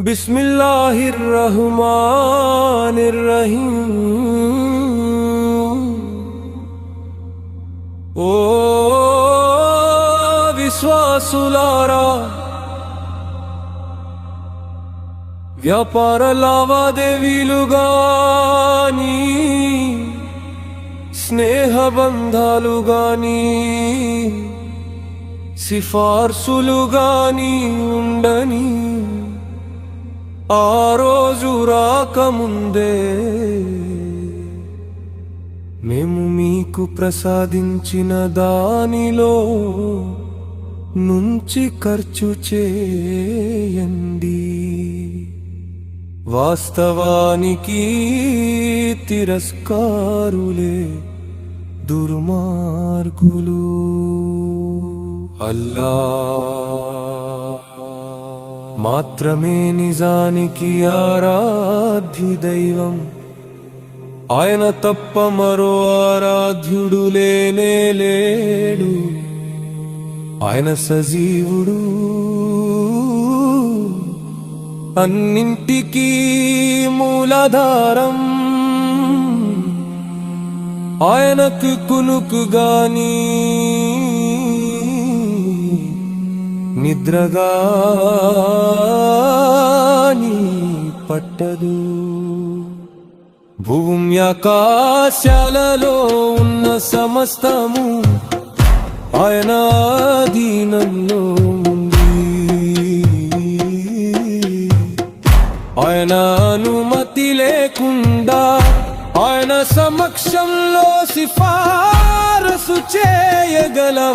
బిస్మిల్లాహిర్రహమానిర్రహీం. ఓ విశ్వాసులారా, వ్యాపార లావాదేవీలు గాని స్నేహబంధాలు గాని సిఫార్సులు గాని ఉండని ఆ రోజు రాకముందే మేము మీకు ప్రసాదించిన దానిలో నుంచి ఖర్చు చేయండి. వాస్తవానికి తిరస్కారులే దుర్మార్గులు. అల్లాహ్ మాత్రమే నిజానికి ఆరాధ్య దైవం. ఆయన తప్ప మరో ఆరాధ్యుడు లేనే లేడు. ఆయన సజీవుడు, అన్నింటికీ మూలాధారం. ఆయనకు కునుకు గాని నిద్రగాని పట్టదు. భూమ్యాకాశాలలో ఉన్న సమస్తము ఆయన అధీనంలో ఉంది. ఆయన అనుమతి లేకుండా ఆయన సమక్షంలో సిఫారసు చేయగలవాడెవరు?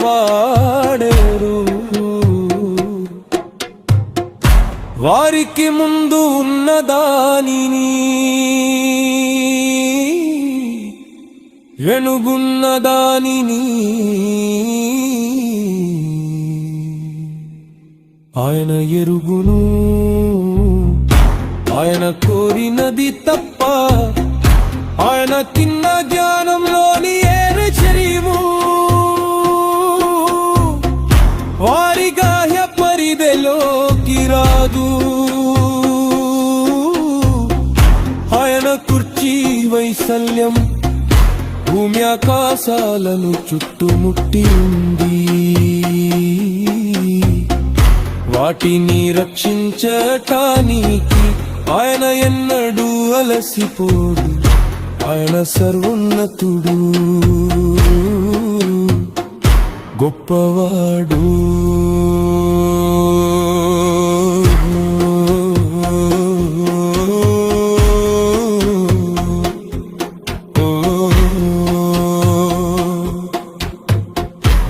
వారికి ముందు ఉన్న దానిని, వెనుగున్న దానిని ఆయన ఎరుగును. ఆయన కోరినది తప్ప ఆయన తిన్న జ్ఞానంలోని ఏను చెరివు వారి గాహ్య పరిధిలోకి రాదు. ఆయన కుర్చీ వైశల్యం భూమి ఆకాశాలను చుట్టుముట్టి ఉంది. వాటిని రక్షించటానికి ఆయన ఎన్నడూ అలసిపోడు. ఆయన సర్వోన్నతుడు, గొప్పవాడు.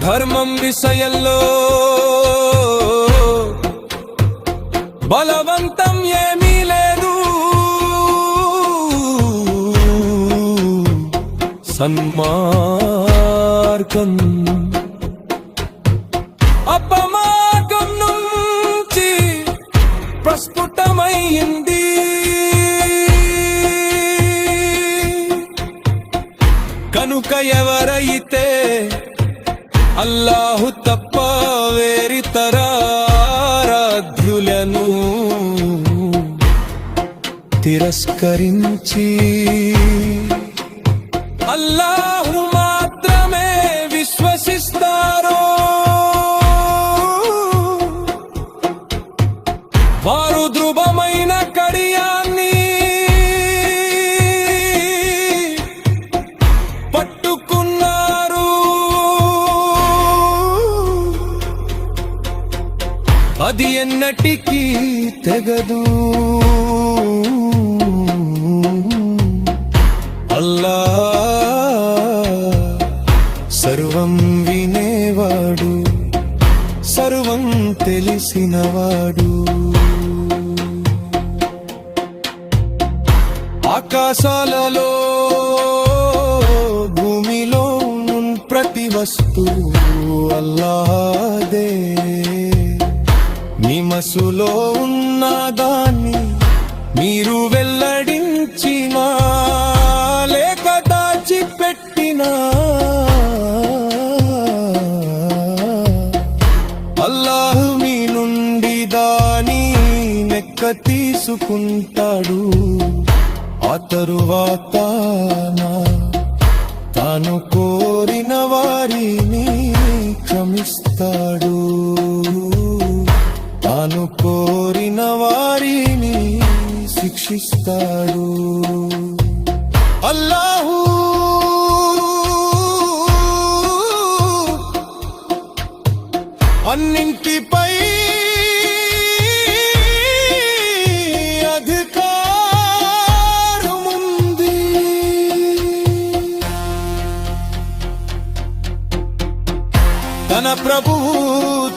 ధర్మం విషయంలో బలవంతం ఏమీ లేదు. సన్మార్గం అపమార్గం నుంచి ప్రస్ఫుటమైంది. కనుక ఎవరైతే అల్లాహు తప్ప వేరితర ఆరాధ్యులను తిరస్కరించి అల్లాహు మాత్రమే విశ్వసిస్తారో వారు ధ్రువమైన కడియాన్ని పట్టుకున్నారు. అది ఎన్నటికీ తెగదు. అల్లాహ్ చేసినవాడు ఆకాశాలలో భూమిలో ప్రతి వస్తువు అల్లాహదే మీ మనసులో ఉన్న దాన్ని మీరు వెల్లడించినా లేక దాచిపెట్టినా అల్లాహ్ మీ నుండి దాని లెక్క తీసుకుంటాడు ఆ తరువాత తాను కోరిన వారిని క్షమిస్తాడు తాను కోరిన వారిని శిక్షిస్తాడు అల్లాహు అన్నింటిపై అధికారముంది తన ప్రభువు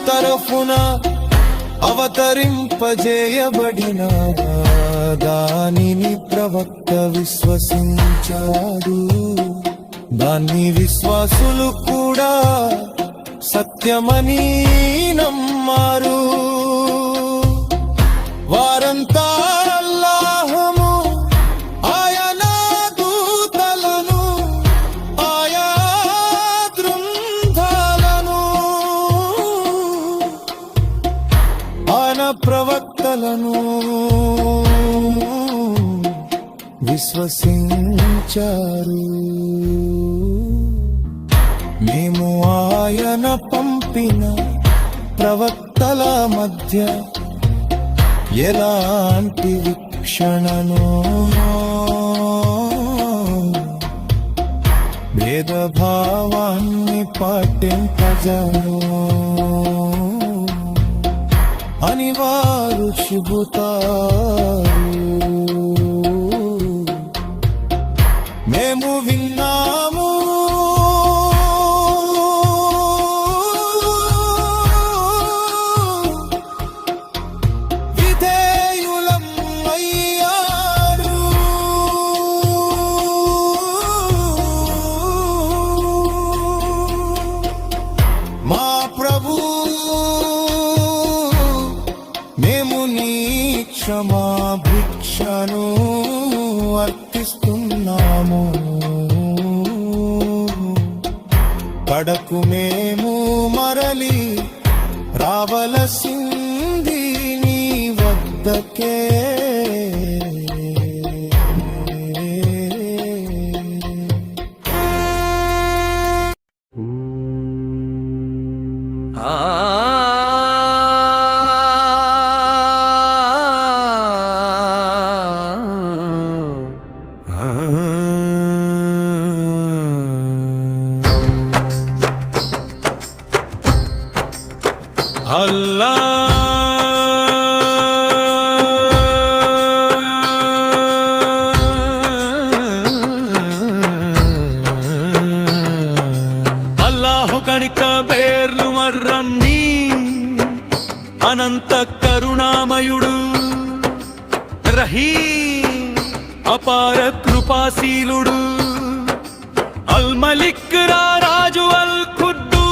తరఫున అవతరింపజేయబడిన దానిని ప్రవక్త విశ్వసించాడు దాన్ని విశ్వాసులు కూడా సత్యమని నమ్మారు వారంతా అల్లాహము ఆయన దూతలను ఆయా గ్రంథాలను ఆయన ప్రవక్తలను విశ్వసించారు మేము ఆయన పంపిన ప్రవక్తల మధ్య ఎలాంటి వీక్షణను భేదభావాన్ని పాటింపజను అని వారు చెబుతారు మేము విన్నాము విధేయులం అయ్యారు మా ప్రభు మేము నీ క్షమాభిక్షను అర్పిస్తున్నాము కడకు మేము మరలి రావలసింది నీ వద్దకే అల్లాహు కనిక పేర్లు మర్రన్ని అనంత కరుణామయుడు రహీం అపార కృపాశీలుడు అల్ మలిక్ రాజు అల్ ఖుద్దూస్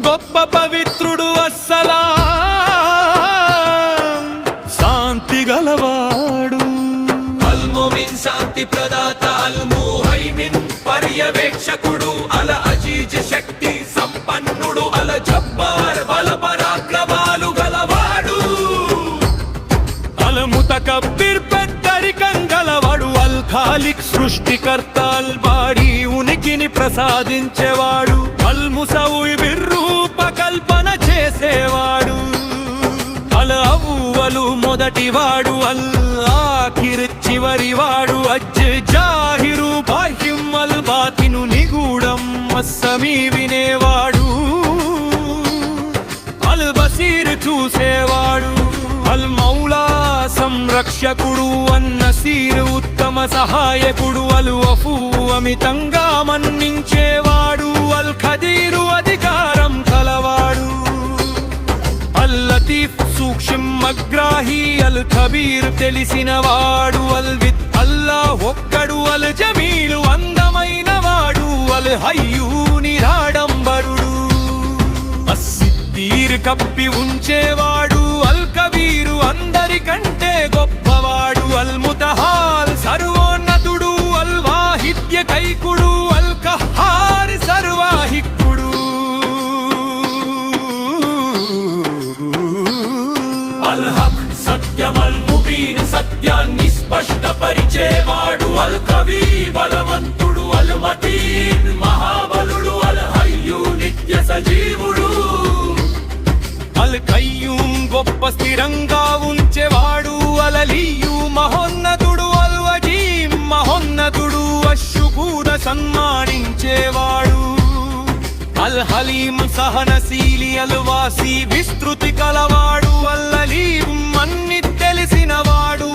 గొప్ప పవిత్రుడు అస్సలాం శాంతి గలవాడు అల్ ముమిన్ శాంతి ప్రదాత అల్ ముహైమిన్ పర్యవేక్షకుడు అల అజీజ్ శక్తి సంపన్నుడు అల జబ్బార్ బల పరాక్రమాలు గలవాడు అల్ ముతకబ్బిర్ పెద్దరికం గలవాడు అల్ ఖాలిక్ సృష్టికర్త అల్ బారీ ఉనికిని ప్రసాదించేవాడు అల్ ముసవ్విర్ రూపకల్పన చేసేవాడు అల్ అవ్వలు మొదటివాడు అల్ ఆఖిర్ చివరివాడు అజ్ జాహిరు బాహ్యం అల్ బాతిను నిగూఢం అస్సమీ వినేవాడు అల్ బసీర్ చూసేవాడు అల్ మౌలా సంరక్షకుడు అన్నసీర్ ఉత్తమ సహాయకుడు అల్ వఫూ అమితంగా మన్నించేవాడు అల్ ఖదీరు అధికారం కలవాడు మగ్రాహి అల్ కబీర్ తెలిసినవాడు అల్ విత్ అల్లా ఒక్కడు అల్ జమీలు అందమైన వాడు అల్ హయ్యూ నిరాడంబరుడు అస్సిద్దీర్ కప్పి ఉంచేవాడు అల్ కబీరు అందరికంటే గొప్పవాడు అల్ ముతహాల్ సర్వోన్నతుడు అల్ వాహిద్య కైకుడు అల్ కహార్ సర్వాహికుడు అల్ హక్ సత్యమల్ ముబీన్ సత్యాన్ని స్పష్టపరిచేవాడు అల్ కవి బలవంతుడు అల్ మతీన్ మహాబలుడు అల్ హయ్యు నిత్య సజీవుడు అల్ కయ్యూం గొప్ప స్థిరంగా ఉంచేవాడు అల్ అలీయు మహోన్నతుడు అల్ వజీం మహోన్నతుడు అష్షుకూర సన్మానించేవాడు అల్ హలీం సహనశీలి అల్ వాసి విస్తృతి కలవాడు అల్ అలీం అన్ని తెలిసినవాడు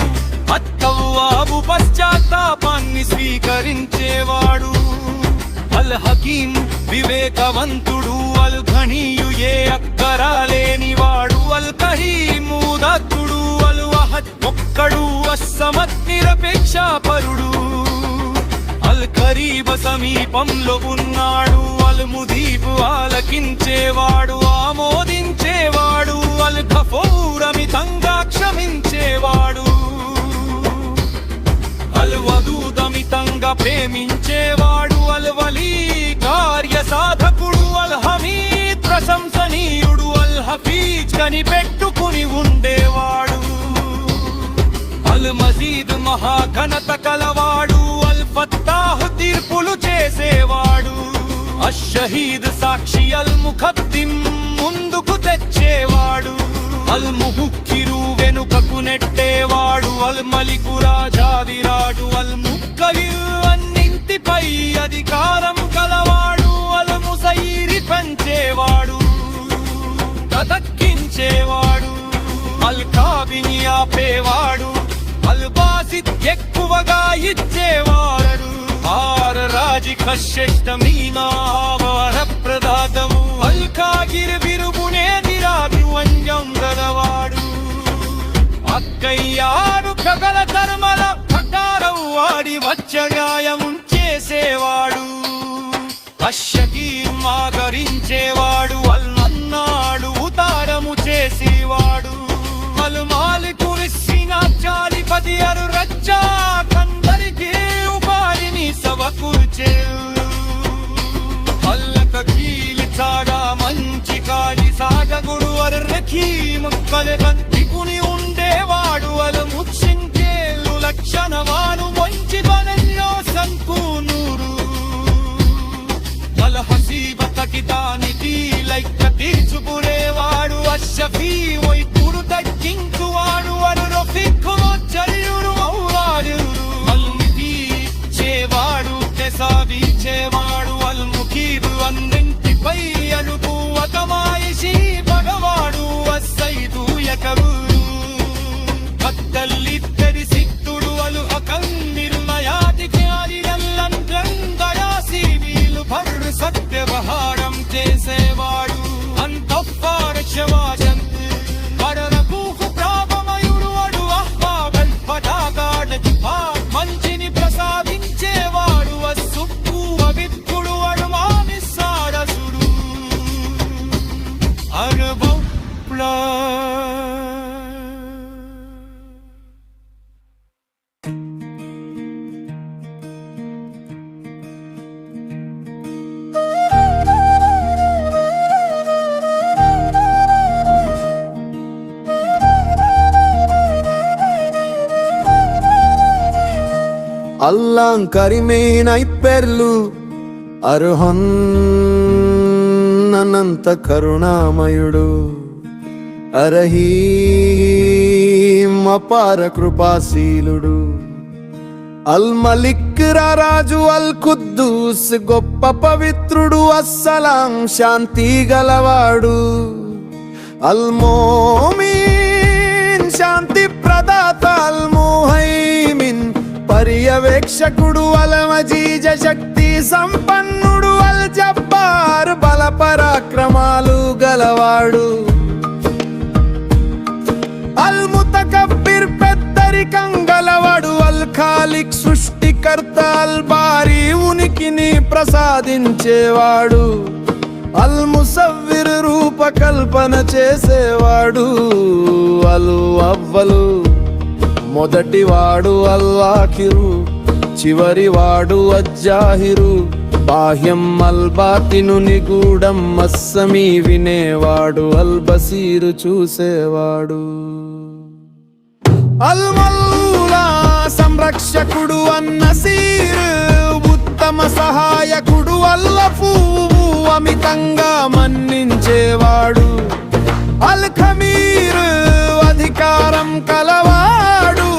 అత్తవ్వాబు పశ్చాత్తాపాన్ని స్వీకరించేవాడు అల్ హకీం వివేకవంతుడు అల్ ఘనీయు ఏ అక్కరాలేనివాడు అల్ కహీము దత్తుడు అల్ వహద్ ఒక్కడు అస్సమత్ నిరపేక్షాపరుడు అల్ కరీబ సమీపంలో ఉన్నాడు అల్ ముదీబు ఆలకించేవాడు ఆమోదించేవాడు అల్ గఫూర్ అమితంగా క్షమించేవాడు అల్ వదూద్ అమితంగా ప్రేమించేవాడు అల్ వలీ కార్య సాధకుడు అల్ హమీద్ ప్రశంసనీయుడు అల్ హఫీజ్ కనిపెట్టుకుని ఉండేవాడు అల్ మజీద్ మహాఘనత కలవాడు అల్ ఫత్తాహ్ తీర్పులు చేసేవాడు అషహీద్ సాక్షి అల్ ముఖద్దిం ముందుకు తెచ్చేవాడు అల్ ముహుక్కిరు వెనుకకు నెట్టేవాడు అల్ మలికు రాజా విరాడు అల్ ముక్కవిల్ అన్నింటిపై అధికారం కలవాడు అల్ ముసైరి పంచేవాడు తదక్కించేవాడు అల్ కాబిని ఆపేవాడు అల్ బాసిత్ ఎక్కువగా ఇచ్చేవాడు ఆర్ రాజిక శ్రేష్టమీనావర ప్రదాతము అల్ కాగిర్ విరుగునే నిరాభివంజం గలవాడు అక్కయ్యాడు కగల ధర్మల ప్రకారం వాడి వచ్చగాయం చేసేవాడు అశ్షకీం ఆదరించేవాడు అల్ అన్నాడు ఉతారము చేసేవాడు అల్ మాలికురిసిన చాలిపతి అరు రచ్చా కందరికి ఉపాధిని సమకూర్చే అల్లక కీలి చాగా మంచి కాలి సాగగుడు అరు రఖీం కలకంతికుని ఉండేవాడు అల్ ముచ్చింకేలు లక్షణవాను మంచి బలంలో సంపూర్ణుడు అల్ హసీబ తకితానికి లైక్క తీర్చుకునేవాడు అషఫీ వైపుడు తగ్గించువాడు అరు రఫీఖు చర్యుడు ఔరాడు అల్ మితి చేవాడు తెసావిచేవాడు అల్ ముఖీబు అన్నింటిపై అనుభూతమాయిషి భగవాడు అస్సైదు యకరు కత్తల్లిద్దరి సిద్ధుడు అలు అకం నిర్మయాతికి అరిగల్లంత్రంగయాసి వీలు భర్రు సత్యవహారం చేసేవాడు అంతఃపారక్షవాచన్ పరనకూకు ప్రాపమయుడు అడు అహ్బాబల్ పటాగాడ మంచిని ప్రసాదించేవాడు అస్సుక్కు అవిత్తుడు అడు మామిస్సారసుడు అరుబౌప్లా అల్లాం కరిమేనై పెర్లు అర్హొన్ననంత కరుణామయుడు అరహీం అపార కృపాశీలుడు అల్ మలిక్ రారాజు అల్ ఖుద్దూస్ గొప్ప పవిత్రుడు అస్సలాం శాంతి గలవాడు అల్ మోమీన్ శాంతి ప్రదాత అల్ ముహైమిన్ పర్యవేక్షకుడు అల్ మజీజ శక్తి సంపన్నుడు అల్ జబ్బార్ బల పరాక్రమాలు గలవాడు పేదరికం గలవాడు అల్ ఖాలిక్ సృష్టికర్త అల్ బారీ ఉనికిని ప్రసాదించేవాడు అల్ ముసవ్విర్ రూపకల్పన చేసేవాడు అల్ అవ్వలు మొదటివాడు అల్ ఆఖిరు చివరివాడు అజ్జాహిరు బాహ్యం అల్ బాతిను నిగూఢం అస్సమీ వినేవాడు అల్ బసీరు చూసేవాడు అల్ మౌలా సంరక్షకుడు అన్నసీర్ ఉత్తమ సహాయకుడు అల్లఫూ అమితంగా మన్నించేవాడు అల్ ఖమీర్ అధికారం కలవాడు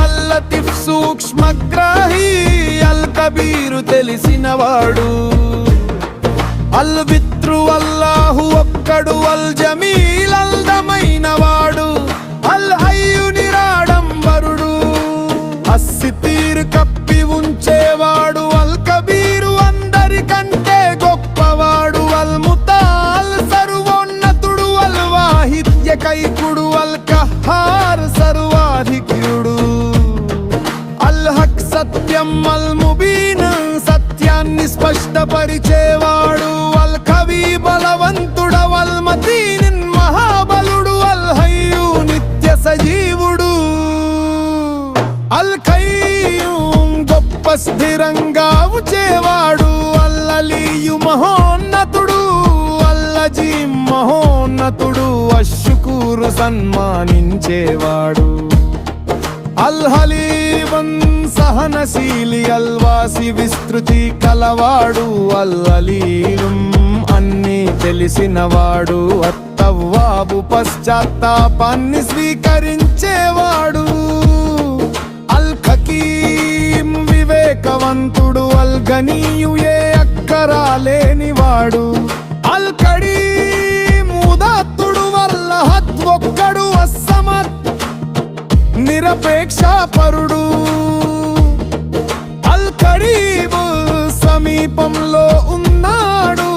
అల్ లతీఫ్ సూక్ష్మగ్రాహి అల్ కబీరు తెలిసినవాడు అల్ విత్రు అల్లాహు ఒక్కడు అల్ జమీల్ అందమైన వాడు అల్ హయ్యు నిరాడంబరుడు అస్సితీర్ కప్పి ఉంచేవాడు అల్ కబీరు అందరికంటే గొప్పవాడు అల్ ముతాల్ సర్వోన్నతుడు అల్ వాహిద్ ఏకైకుడు అల్ కహార్ సర్వాధిక్యుడు అల్ హక్ సత్యం అల్ ముబీన్ సత్యాన్ని స్పష్టపరిచేవాడు అల్ కవి బలవంతుడు అల్ మతీన్ మహాబలుడు అల్ హయ్యు నిత్య సజీవుడు అల్ ఖయ్యూమ్ గొప్ప స్థిరంగా ఉంచేవాడు అల్ అలీయు మహోన్నతుడు అల్ అజీం మహోన్నతుడు అష్షుకూరు సన్మానించేవాడు అల్ హలీం సహనశీలి అల్ వాసి విస్తృతి కలవాడు అల్ అలీం అన్నీ తెలిసినవాడు అత్తవ్వాబు పశ్చాత్తాపాన్ని స్వీకరించేవాడు అల్ హకీం వివేకవంతుడు అల్ గనీయు ఏ అక్కరాలేనివాడు అల్ కరీం ఉదాత్తుడు వల్లహద్ ఒక్కడు అస్సమద్ నిరపేక్ష పరుడు అల్ కరీబు సమీపంలో ఉన్నాడు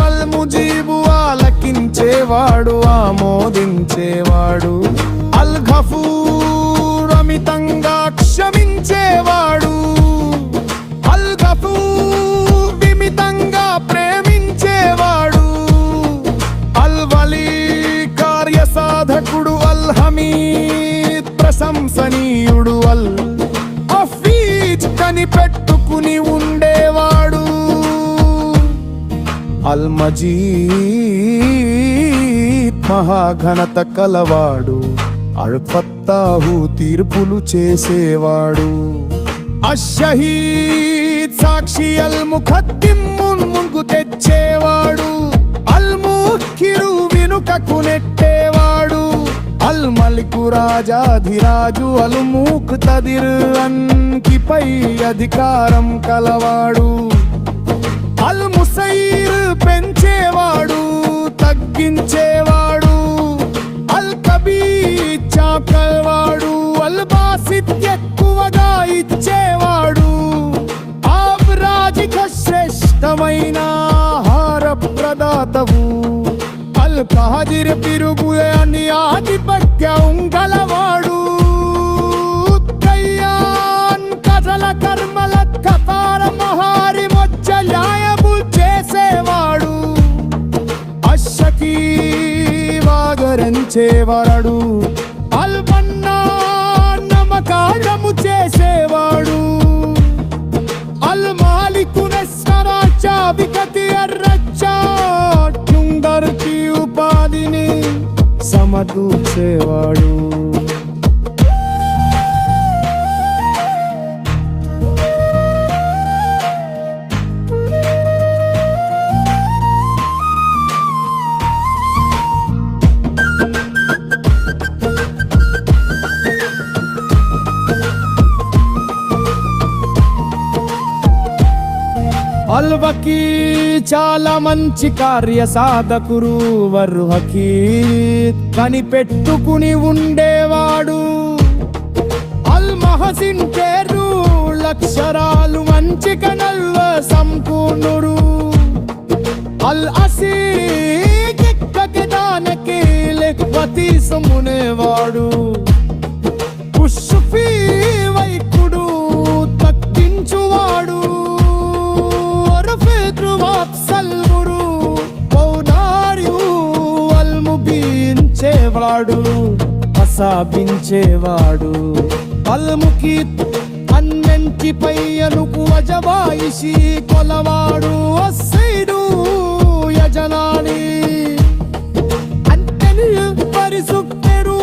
అల్ ముజీబు ఆలకించేవాడు ఆమోదించేవాడు అల్ గఫూర్ అమితంగా క్షమించేవాడు అల్ గఫూర్ విమితంగా ప్రేమించేవాడు అల్ వలీ కార్యసాధకుడు అల్ హమీద్ ప్రశంసనీయుడు అల్ హఫీజ్ కనిపెట్టుకుని ఉండేవాడు అల్ మజీద్ మహాఘనత కలవాడు అల్ ఫత్తాహు తీర్పులు చేసేవాడు అషహీద్ సాక్షి అల్ ముఖద్దిమ్ ముందుకు తెచ్చేవాడు అల్ ముఖిరు వెనుకకు నెట్టేవాడు అల్ మలికు రాజాధిరాజు అల్ ముఖ్తదిర్ అన్కిపై అధికారం కలవాడు అల్ ముసైర్ పెంచేవాడు తగ్గించేవాడు అల్ కబీర్ చాకల్వాడు అల్ బాసిత్ ఎక్కువగా ఇచ్చేవాడు ఆవ్రాజిక శ్రేష్టమైన ఆహార ప్రదాతవు అల్ కహదిర్ పిరుగు అని ఆధిపత్యం గలవాడు కయ్యాన్ కథల కర్మల కతార మహారి మొచ్చలాయబు చేసేవాడు అషకీ వాగరించేవాడు అల్ బన్నా నమకారము చేసేవాడు అల్ మాలికు నస్సరాచా వికతి అర్రచ్చా చుందర్కి ఉపాధిని సమకూర్చేవాడు అల్వకి చాలా మంచి కార్య సాధకురు వరు హకీత్ కనిపెట్టుకుని ఉండేవాడు అల్ మహసిన్ పేరు లక్షరాలు మంచి కనల్వ సంపూర్ణుడు అల్ అసీదానకి లెక్వతి సమునేవాడు ప్రసాదించేవాడు ప్రసాదించేవాడు అల్ముఖి అన్నింటిపై అనుకు అజమాయిషి కొలవాడు అస్సైడు యజనాని అంటని పరిసుక్తెరు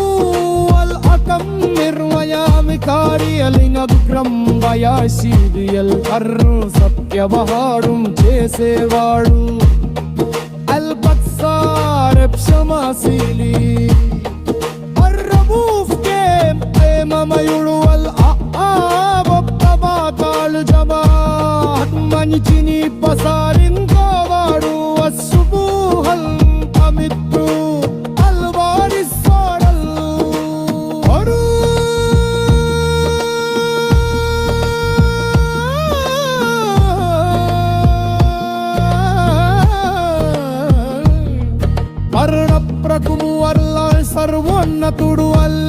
అల్ అకం నిర్వయామికారి అలింగగ్రం బయాశీరియల్ అర్రు సత్యవహారం చేసేవాడు అల్ బత్సార్ క్షమాశీలి అర్రబూఫ్ కే ప్రేమమయుడు అల్ ఆబొక్కబాతాళు జబాత్ మంచిని ప్రసారించేవాడు అస్సుబూహల్ అమిత్రు అల్ వారిస్సాడల్ అడు మరణప్రకుము అల్లా సర్వోన్నతుడు అల్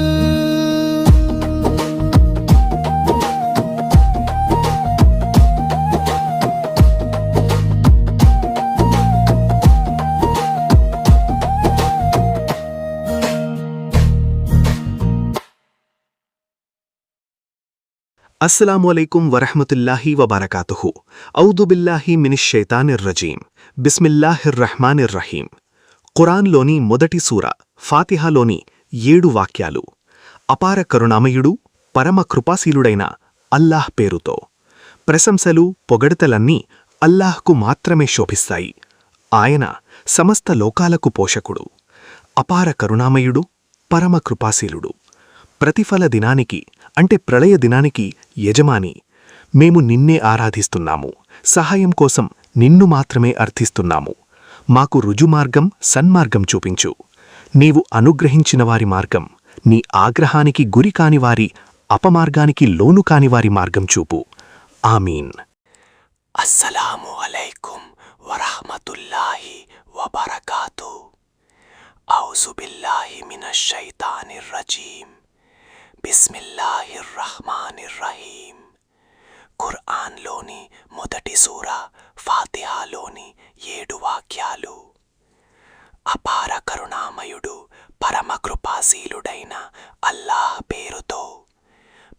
అస్సలాముఅలైకుం వరహమతుల్లాహి వబరకాతుహు ఔదు బిల్లాహి మినిష్ షైతానిర్ రజీం బిస్మిల్లాహిర్ రహ్మానిర్ రహీం ఖురాన్లోని మొదటి సూర ఫాతిహాలోని 7 వాక్యాలు అపార కరుణామయుడు పరమ కృపాశీలుడైన అల్లాహ్ పేరుతో. ప్రశంసలు పొగడతలన్నీ అల్లాహ్కు మాత్రమే శోభిస్తాయి. ఆయన సమస్త లోకాలకు పోషకుడు, అపార కరుణామయుడు, పరమ కృపాశీలుడు. ప్రతిఫల దినానికి అంటే ప్రళయ దినానికి యజమాని. మేము నిన్నే ఆరాధిస్తున్నాము, సహాయం కోసం నిన్ను మాత్రమే అర్థిస్తున్నాము. మాకు రుజుమార్గం సన్మార్గం చూపించు. నీవు అనుగ్రహించిన వారి మార్గం, నీ ఆగ్రహానికి గురి కానివారి అపమార్గానికి లోను కానివారి మార్గం చూపు. ఆమీన్. అస్సలాము అలైకుం వరహమతుల్లాహి వబరకాతు. ఔజు బిల్లాహి మినష్ షైతానిర్ రజీం బిస్మిల్లాహిర్ రహ్మానిర్ రహీం. ఖురాన్లోని మొదటి సూర ఫాతిహాలోని 7 వాక్యాలు. అపార కరుణామయుడు పరమ కృపాశీలుడైన అల్లాహ్ పేరుతో.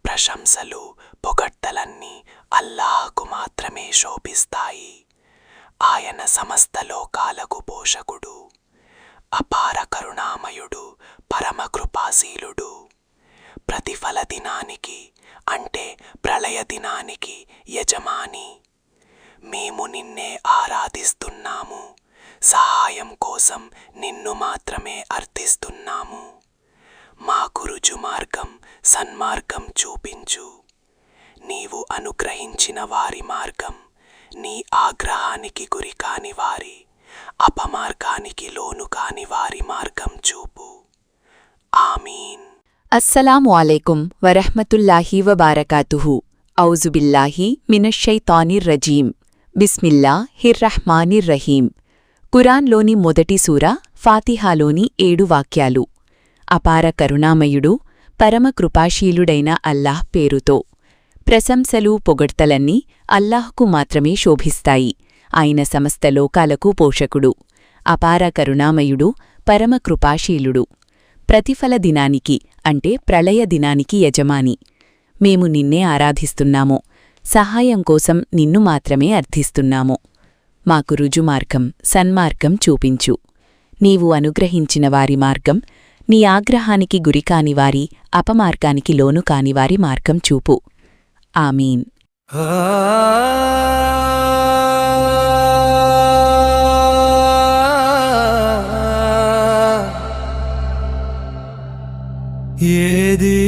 ప్రశంసలు పొగడ్తలన్నీ అల్లాహ్కు మాత్రమే శోభిస్తాయి. ఆయన సమస్త లోకాలకు పోషకుడు, అపార కరుణామయుడు, పరమ కృపాశీలుడు. ప్రతిఫల దినానికి అంటే ప్రళయ దినానికి యజమాని. మేము నిన్నే ఆరాధిస్తున్నాము, సహాయం కోసం నిన్ను మాత్రమే అర్థిస్తున్నాము. మాకు రుజుమార్గం సన్మార్గం చూపించు. నీవు అనుగ్రహించిన వారి మార్గం, నీ ఆగ్రహానికి గురి కాని వారి అపమార్గానికి లోను కాని వారి మార్గం చూపు. ఆమీన్. అస్సలాము అలైకుం వరహ్మతుల్లాహి వబారకాతుహు. ఔజు బిల్లాహి మినష్ షైతానిర్ రజీం బిస్మిల్లాహిర్ రహ్మానిర్ రహీం. ఖురాన్లోని మొదటి సూర ఫాతిహాలోని 7 వాక్యాలు. అపార కరుణామయుడు పరమ కృపాశీలుడైన అల్లాహ్ పేరుతో. ప్రశంసలు పొగడ్తలన్నీ అల్లాహ్కు మాత్రమే శోభిస్తాయి. ఆయన సమస్త లోకాలకు పోషకుడు, అపార కరుణామయుడు, పరమ కృపాశీలుడు. ప్రతిఫల దినానికి అంటే ప్రళయ దినానికి యజమాని. మేము నిన్నే ఆరాధిస్తున్నాము, సహాయం కోసం నిన్ను మాత్రమే అర్థిస్తున్నాము. మాకు రుజుమార్గం సన్మార్గం చూపించు. నీవు అనుగ్రహించిన వారి మార్గం, నీ ఆగ్రహానికి గురికానివారి అపమార్గానికి లోను కానివారి మార్గం చూపు. ఆమీన్. ఏదీ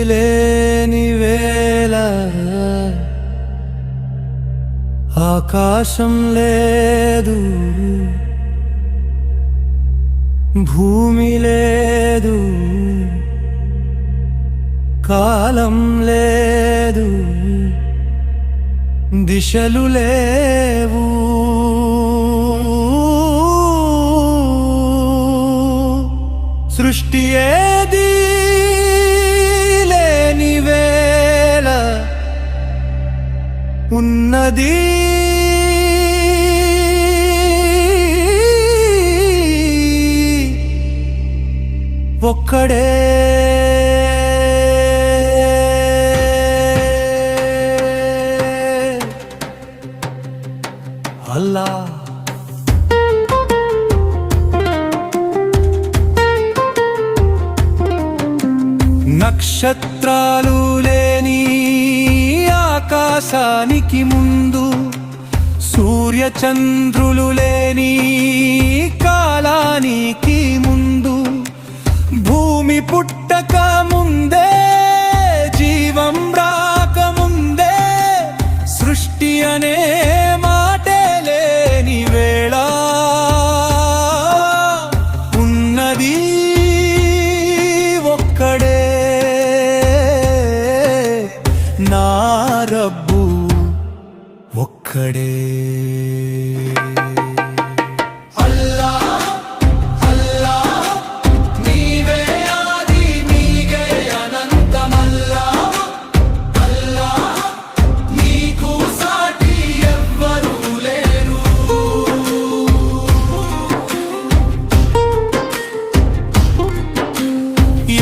లేని వేళ ఆకాశం లేదు, భూమి లేదు, కాలం లేదు, దిశలు లేవు. సృష్టి ఏది లేని వేళ ఉన్నది ఒక్కడే అల్లా. నక్షత్రాలు లేని ఆకాశానికి ముందు, సూర్యచంద్రులు లేని కాలానికి ముందు, భూమి పుట్టక ముందే, జీవం రాక ముందే, సృష్టి అనే మాటే లేని వేళ ఉన్నది ఒక్కడే నా రబ్బు, ఒక్కడే.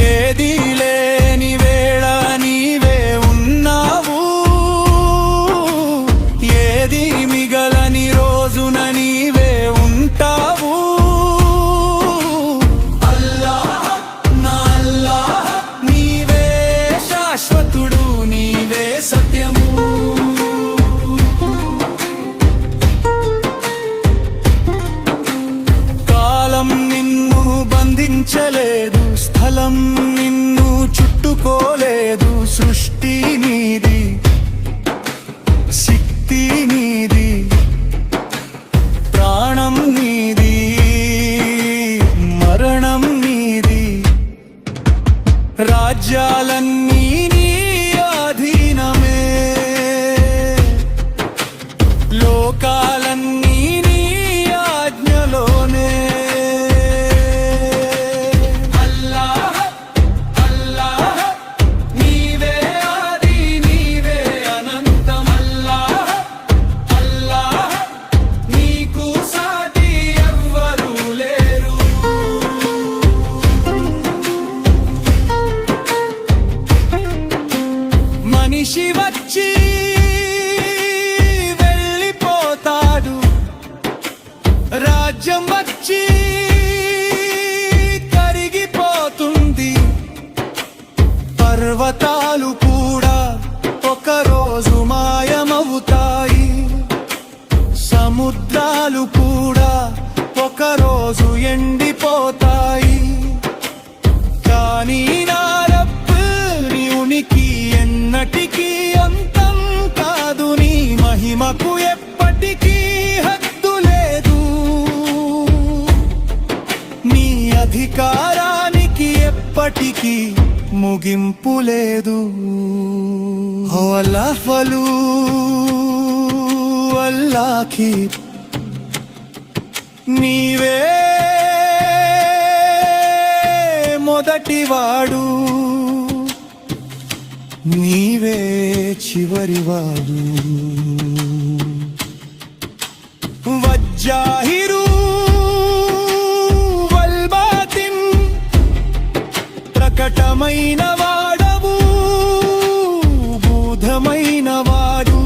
ఏది లేని వేళ నీవే ఉన్నావు, ఏది మిగలని రోజున నీవే ఉంటావు. అల్లాహ్ నా అల్లాహ్, నీవే శాశ్వతుడు, నీవే సత్యము. కాలం నిన్ను బంధించలేదు, స్థలం నిన్ను చుట్టుకోలేదు. సృష్టి నీది, శక్తి నీది, ప్రాణం నీది, మరణం నీది. రాజ్యాలన్నీ నీ అధీనమే, లోకాలన్నీ నీ ఆజ్ఞలోనే. మనిషి వచ్చి వెళ్ళిపోతాడు, రాజ్యం వచ్చి కరిగిపోతుంది. పర్వతాలు కూడా ఒకరోజు మాయమవుతాయి, సముద్రాలు కూడా ఒకరోజు ఎండిపోతాయి. కానీ నా రబ్బు నీ ఉనికి ఎన్నటికీ అంతం కాదు, నీ మహిమకు ఎప్పటికీ హద్దు లేదు, నీ అధికారానికి ఎప్పటికీ ముగింపు లేదు. అల్లాహ్వలు అల్లాకి నీవే మొదటివాడు, నీవే చివరివాడు. వజ్జాహిరు వల్బాతిన్, ప్రకటమైన వాడవు, బూధమైన వాడు.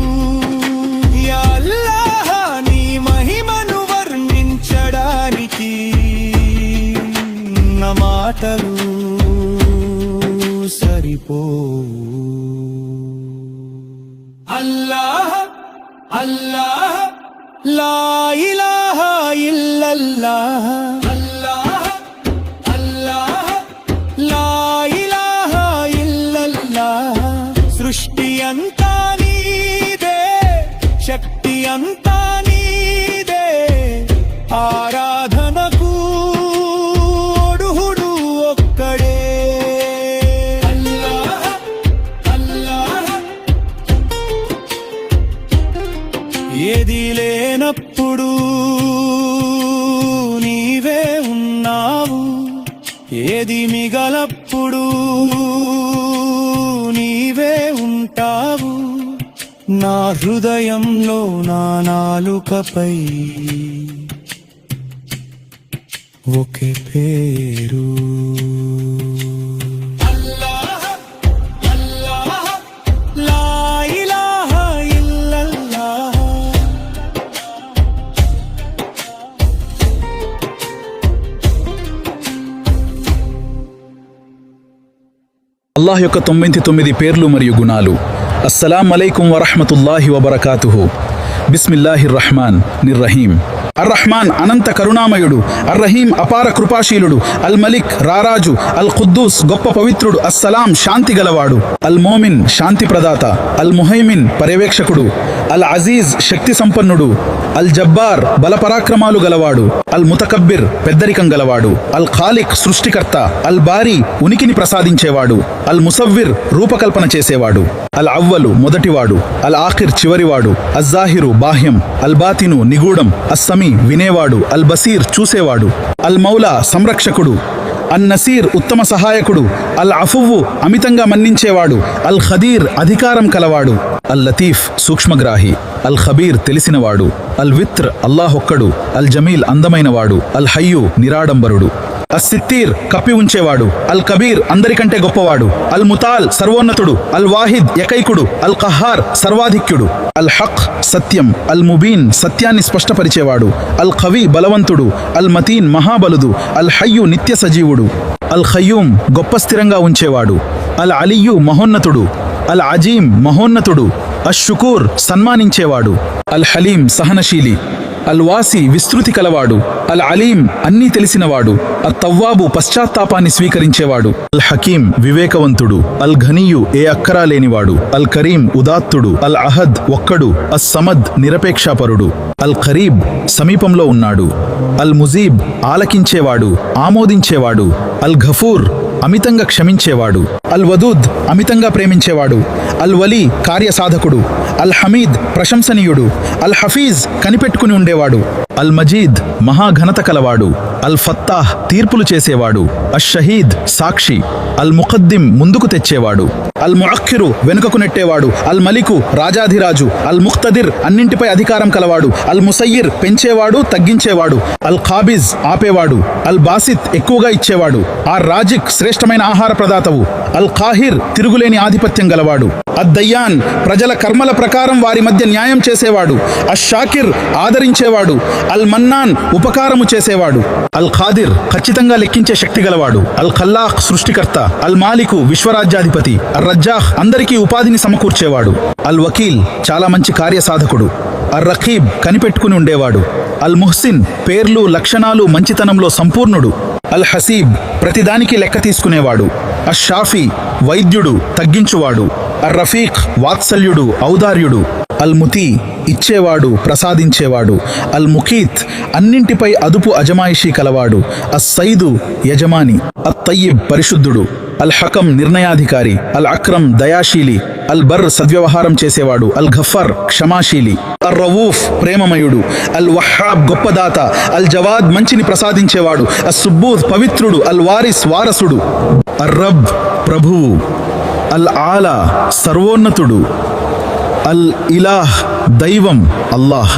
యా అల్లాహ్, నీ మహిమను వర్ణించడానికి నా మాటలు సరిపో. అల్లాహ్ అల్లాహ్ లా ఇలాహా ఇల్లల్లాహ్, అల్లాహ్ అల్లాహ్ లా ఇలాహా ఇల్లల్లాహ్. సృష్టి అంతా నీదే, శక్తి అంతా నీదే, ఆరాధనకు అర్హుడు ఒక్కడే. అల్లాహ్ అల్లాహ్. ఏది లేనప్పుడు నీవే ఉన్నావు, ఏది మిగలప్పుడు నీవే ఉంటావు. నా హృదయంలో నా నాలుకపై ఒకే పేరు. లా ఇలాహా ఇల్లల్లాహ్. అల్లాహ్ యొక్క 99 పేర్లు మరియు గుణాలు. అస్సలాం అలైకుం వరహ్మతుల్లాహి వబరకాతుహు. బిస్మిల్లాహిర్ రహ్మాన్ నిర్రహీం. అర్ రహ్మాన్ అనంత కరుణామయుడు, అర్ రహీం అపార కృపాశీలుడు, అల్ మలిక్ రారాజు, అల్ ఖుద్దూస్ గొప్ప పవిత్రుడు, అస్సలాం శాంతి గలవాడు, అల్ మోమిన్ శాంతి ప్రదాత, అల్ ముహైమిన్ పర్యవేక్షకుడు, అల్ అజీజ్ శక్తి సంపన్నుడు, అల్ జబ్బార్ బలపరాక్రమాలు గలవాడు, అల్ ముతకబ్బిర్ పెద్దరికం గలవాడు, అల్ ఖాలిక్ సృష్టికర్త, అల్ బారీ ఉనికిని ప్రసాదించేవాడు, అల్ ముసవ్విర్ రూపకల్పన చేసేవాడు, అల్ అవ్వలు మొదటివాడు, అల్ ఆఖిర్ చివరివాడు, అజ్జాహిరు బాహ్యం, అల్ బాతిను నిగూఢం, అస్సమీ వినేవాడు, అల్ బసీర్ చూసేవాడు, అల్ మౌలా సంరక్షకుడు, అన్ నసీర్ ఉత్తమ సహాయకుడు, అల్ అఫువ్వు అమితంగా మన్నించేవాడు, అల్ ఖదీర్ అధికారం కలవాడు, అల్ లతీఫ్ సూక్ష్మగ్రాహి, అల్ ఖబీర్ తెలిసినవాడు, అల్ విత్ర్ అల్లాహొక్కడు, అల్ జమీల్ అందమైనవాడు, అల్ హయ్యు నిరాడంబరుడు, అస్సిత్తీర్ కప్పి ఉంచేవాడు, అల్ కబీర్ అందరికంటే గొప్పవాడు, అల్ ముతాల్ సర్వోన్నతుడు, అల్ వాహిద్ ఏకైకుడు, అల్ ఖహార్ సర్వాధిక్యుడు, అల్ హక్ సత్యం, అల్ ముబీన్ సత్యాన్ని స్పష్టపరిచేవాడు, అల్ ఖవీ బలవంతుడు, అల్ మతీన్ మహాబలుదు, అల్ హయ్యు నిత్య సజీవుడు, అల్ ఖయ్యూమ్ గొప్ప స్థిరంగా ఉంచేవాడు, అల్ అలియు మహోన్నతుడు, అల్ అజీం మహోన్నతుడు, అషుకూర్ సన్మానించేవాడు, అల్ హలీం సహనశీలి, అల్ వాసి విస్తృతి కలవాడు, అల్ అలీం అన్నీ తెలిసినవాడు, అల్ తవ్వాబు పశ్చాత్తాపాన్ని స్వీకరించేవాడు, అల్ హకీం వివేకవంతుడు, అల్ ఘనీయు ఏ అక్కరా లేనివాడు, అల్ కరీం ఉదాత్తుడు, అల్ అహద్ ఒక్కడు, అస్ సమద్ నిరపేక్షాపరుడు, అల్ ఖరీబ్ సమీపంలో ఉన్నాడు, అల్ ముజీబ్ ఆలకించేవాడు ఆమోదించేవాడు, అల్ ఘఫూర్ అమితంగా క్షమించేవాడు, అల్ వదూద్ అమితంగా ప్రేమించేవాడు, అల్ వలీ కార్యసాధకుడు, అల్ హమీద్ ప్రశంసనీయుడు, అల్ హఫీజ్ కనిపెట్టుకుని ఉండేవాడు, అల్ మజీద్ మహాఘనత కలవాడు, అల్ ఫత్తాహ్ తీర్పులు చేసేవాడు, అష్ షహీద్ సాక్షి, అల్ ముఖద్దిం ముందుకు తెచ్చేవాడు, అల్ ముఅఖ్ఖిరు వెనుకకు నెట్టేవాడు, అల్ మలికు రాజాధిరాజు, అల్ ముఖ్తదిర్ అన్నింటిపై అధికారం కలవాడు, అల్ ముసయ్యిర్ పెంచేవాడు తగ్గించేవాడు, అల్ ఖాబిజ్ ఆపేవాడు, అల్ బాసిత్ ఎక్కువగా ఇచ్చేవాడు, ఆర్ రాజిక్ శ్రేష్టమైన ఆహార ప్రదాతవు, అల్ ఖాహిర్ తిరుగులేని ఆధిపత్యం గలవాడు, అద్దయ్యాన్ ప్రజల కర్మల ప్రకారం వారి మధ్య న్యాయం చేసేవాడు, అష్ షాకిర్ ఆదరించేవాడు, అల్ మన్నాన్ ఉపకారము చేసేవాడు, అల్ ఖాదిర్ ఖచ్చితంగా లెక్కించే శక్తి గలవాడు, అల్ ఖల్లాఖ్ సృష్టికర్త, అల్ మాలికు విశ్వరాజ్యాధిపతి, అర్ రజ్జాహ్ అందరికీ ఉపాధిని సమకూర్చేవాడు, అల్ వకీల్ చాలా మంచి కార్యసాధకుడు, అర్ రఖీబ్ కనిపెట్టుకుని ఉండేవాడు, అల్ ముహ్సిన్ పేర్లు లక్షణాలు మంచితనంలో సంపూర్ణుడు, అల్ హసీబ్ ప్రతిదానికి లెక్క తీసుకునేవాడు, అష్ షాఫీ వైద్యుడు తగ్గించువాడు, అర్ రఫీక్ వాత్సల్యుడు ఔదార్యుడు, అల్ ముతీ ఇచ్చేవాడు ప్రసాదించేవాడు, అల్ ముఖీత్ అన్నింటిపై అదుపు అజమాయిషీ కలవాడు, అస్ సైదు యజమాని, అత్ తయ్యిబ్ పరిశుద్ధుడు, అల్ హకం నిర్ణయాధికారి, అల్ అక్రమ్ దయాశీలి, అల్ బర్ సద్వ్యవహారం చేసేవాడు, అల్ ఘఫర్ క్షమాశీలి, అర్ రవూఫ్ ప్రేమమయుడు, అల్ వహాబ్ గొప్పదాత, అల్ జవాద్ మంచిని ప్రసాదించేవాడు, అస్ సుబ్బూద్ పవిత్రుడు, అల్ వారిస్ వారసుడు, అర్ రబ్ ప్రభువు, అల్ ఆలా సర్వోన్నతుడు, అల్ ఇలాహ్ దైవం అల్లాహ్.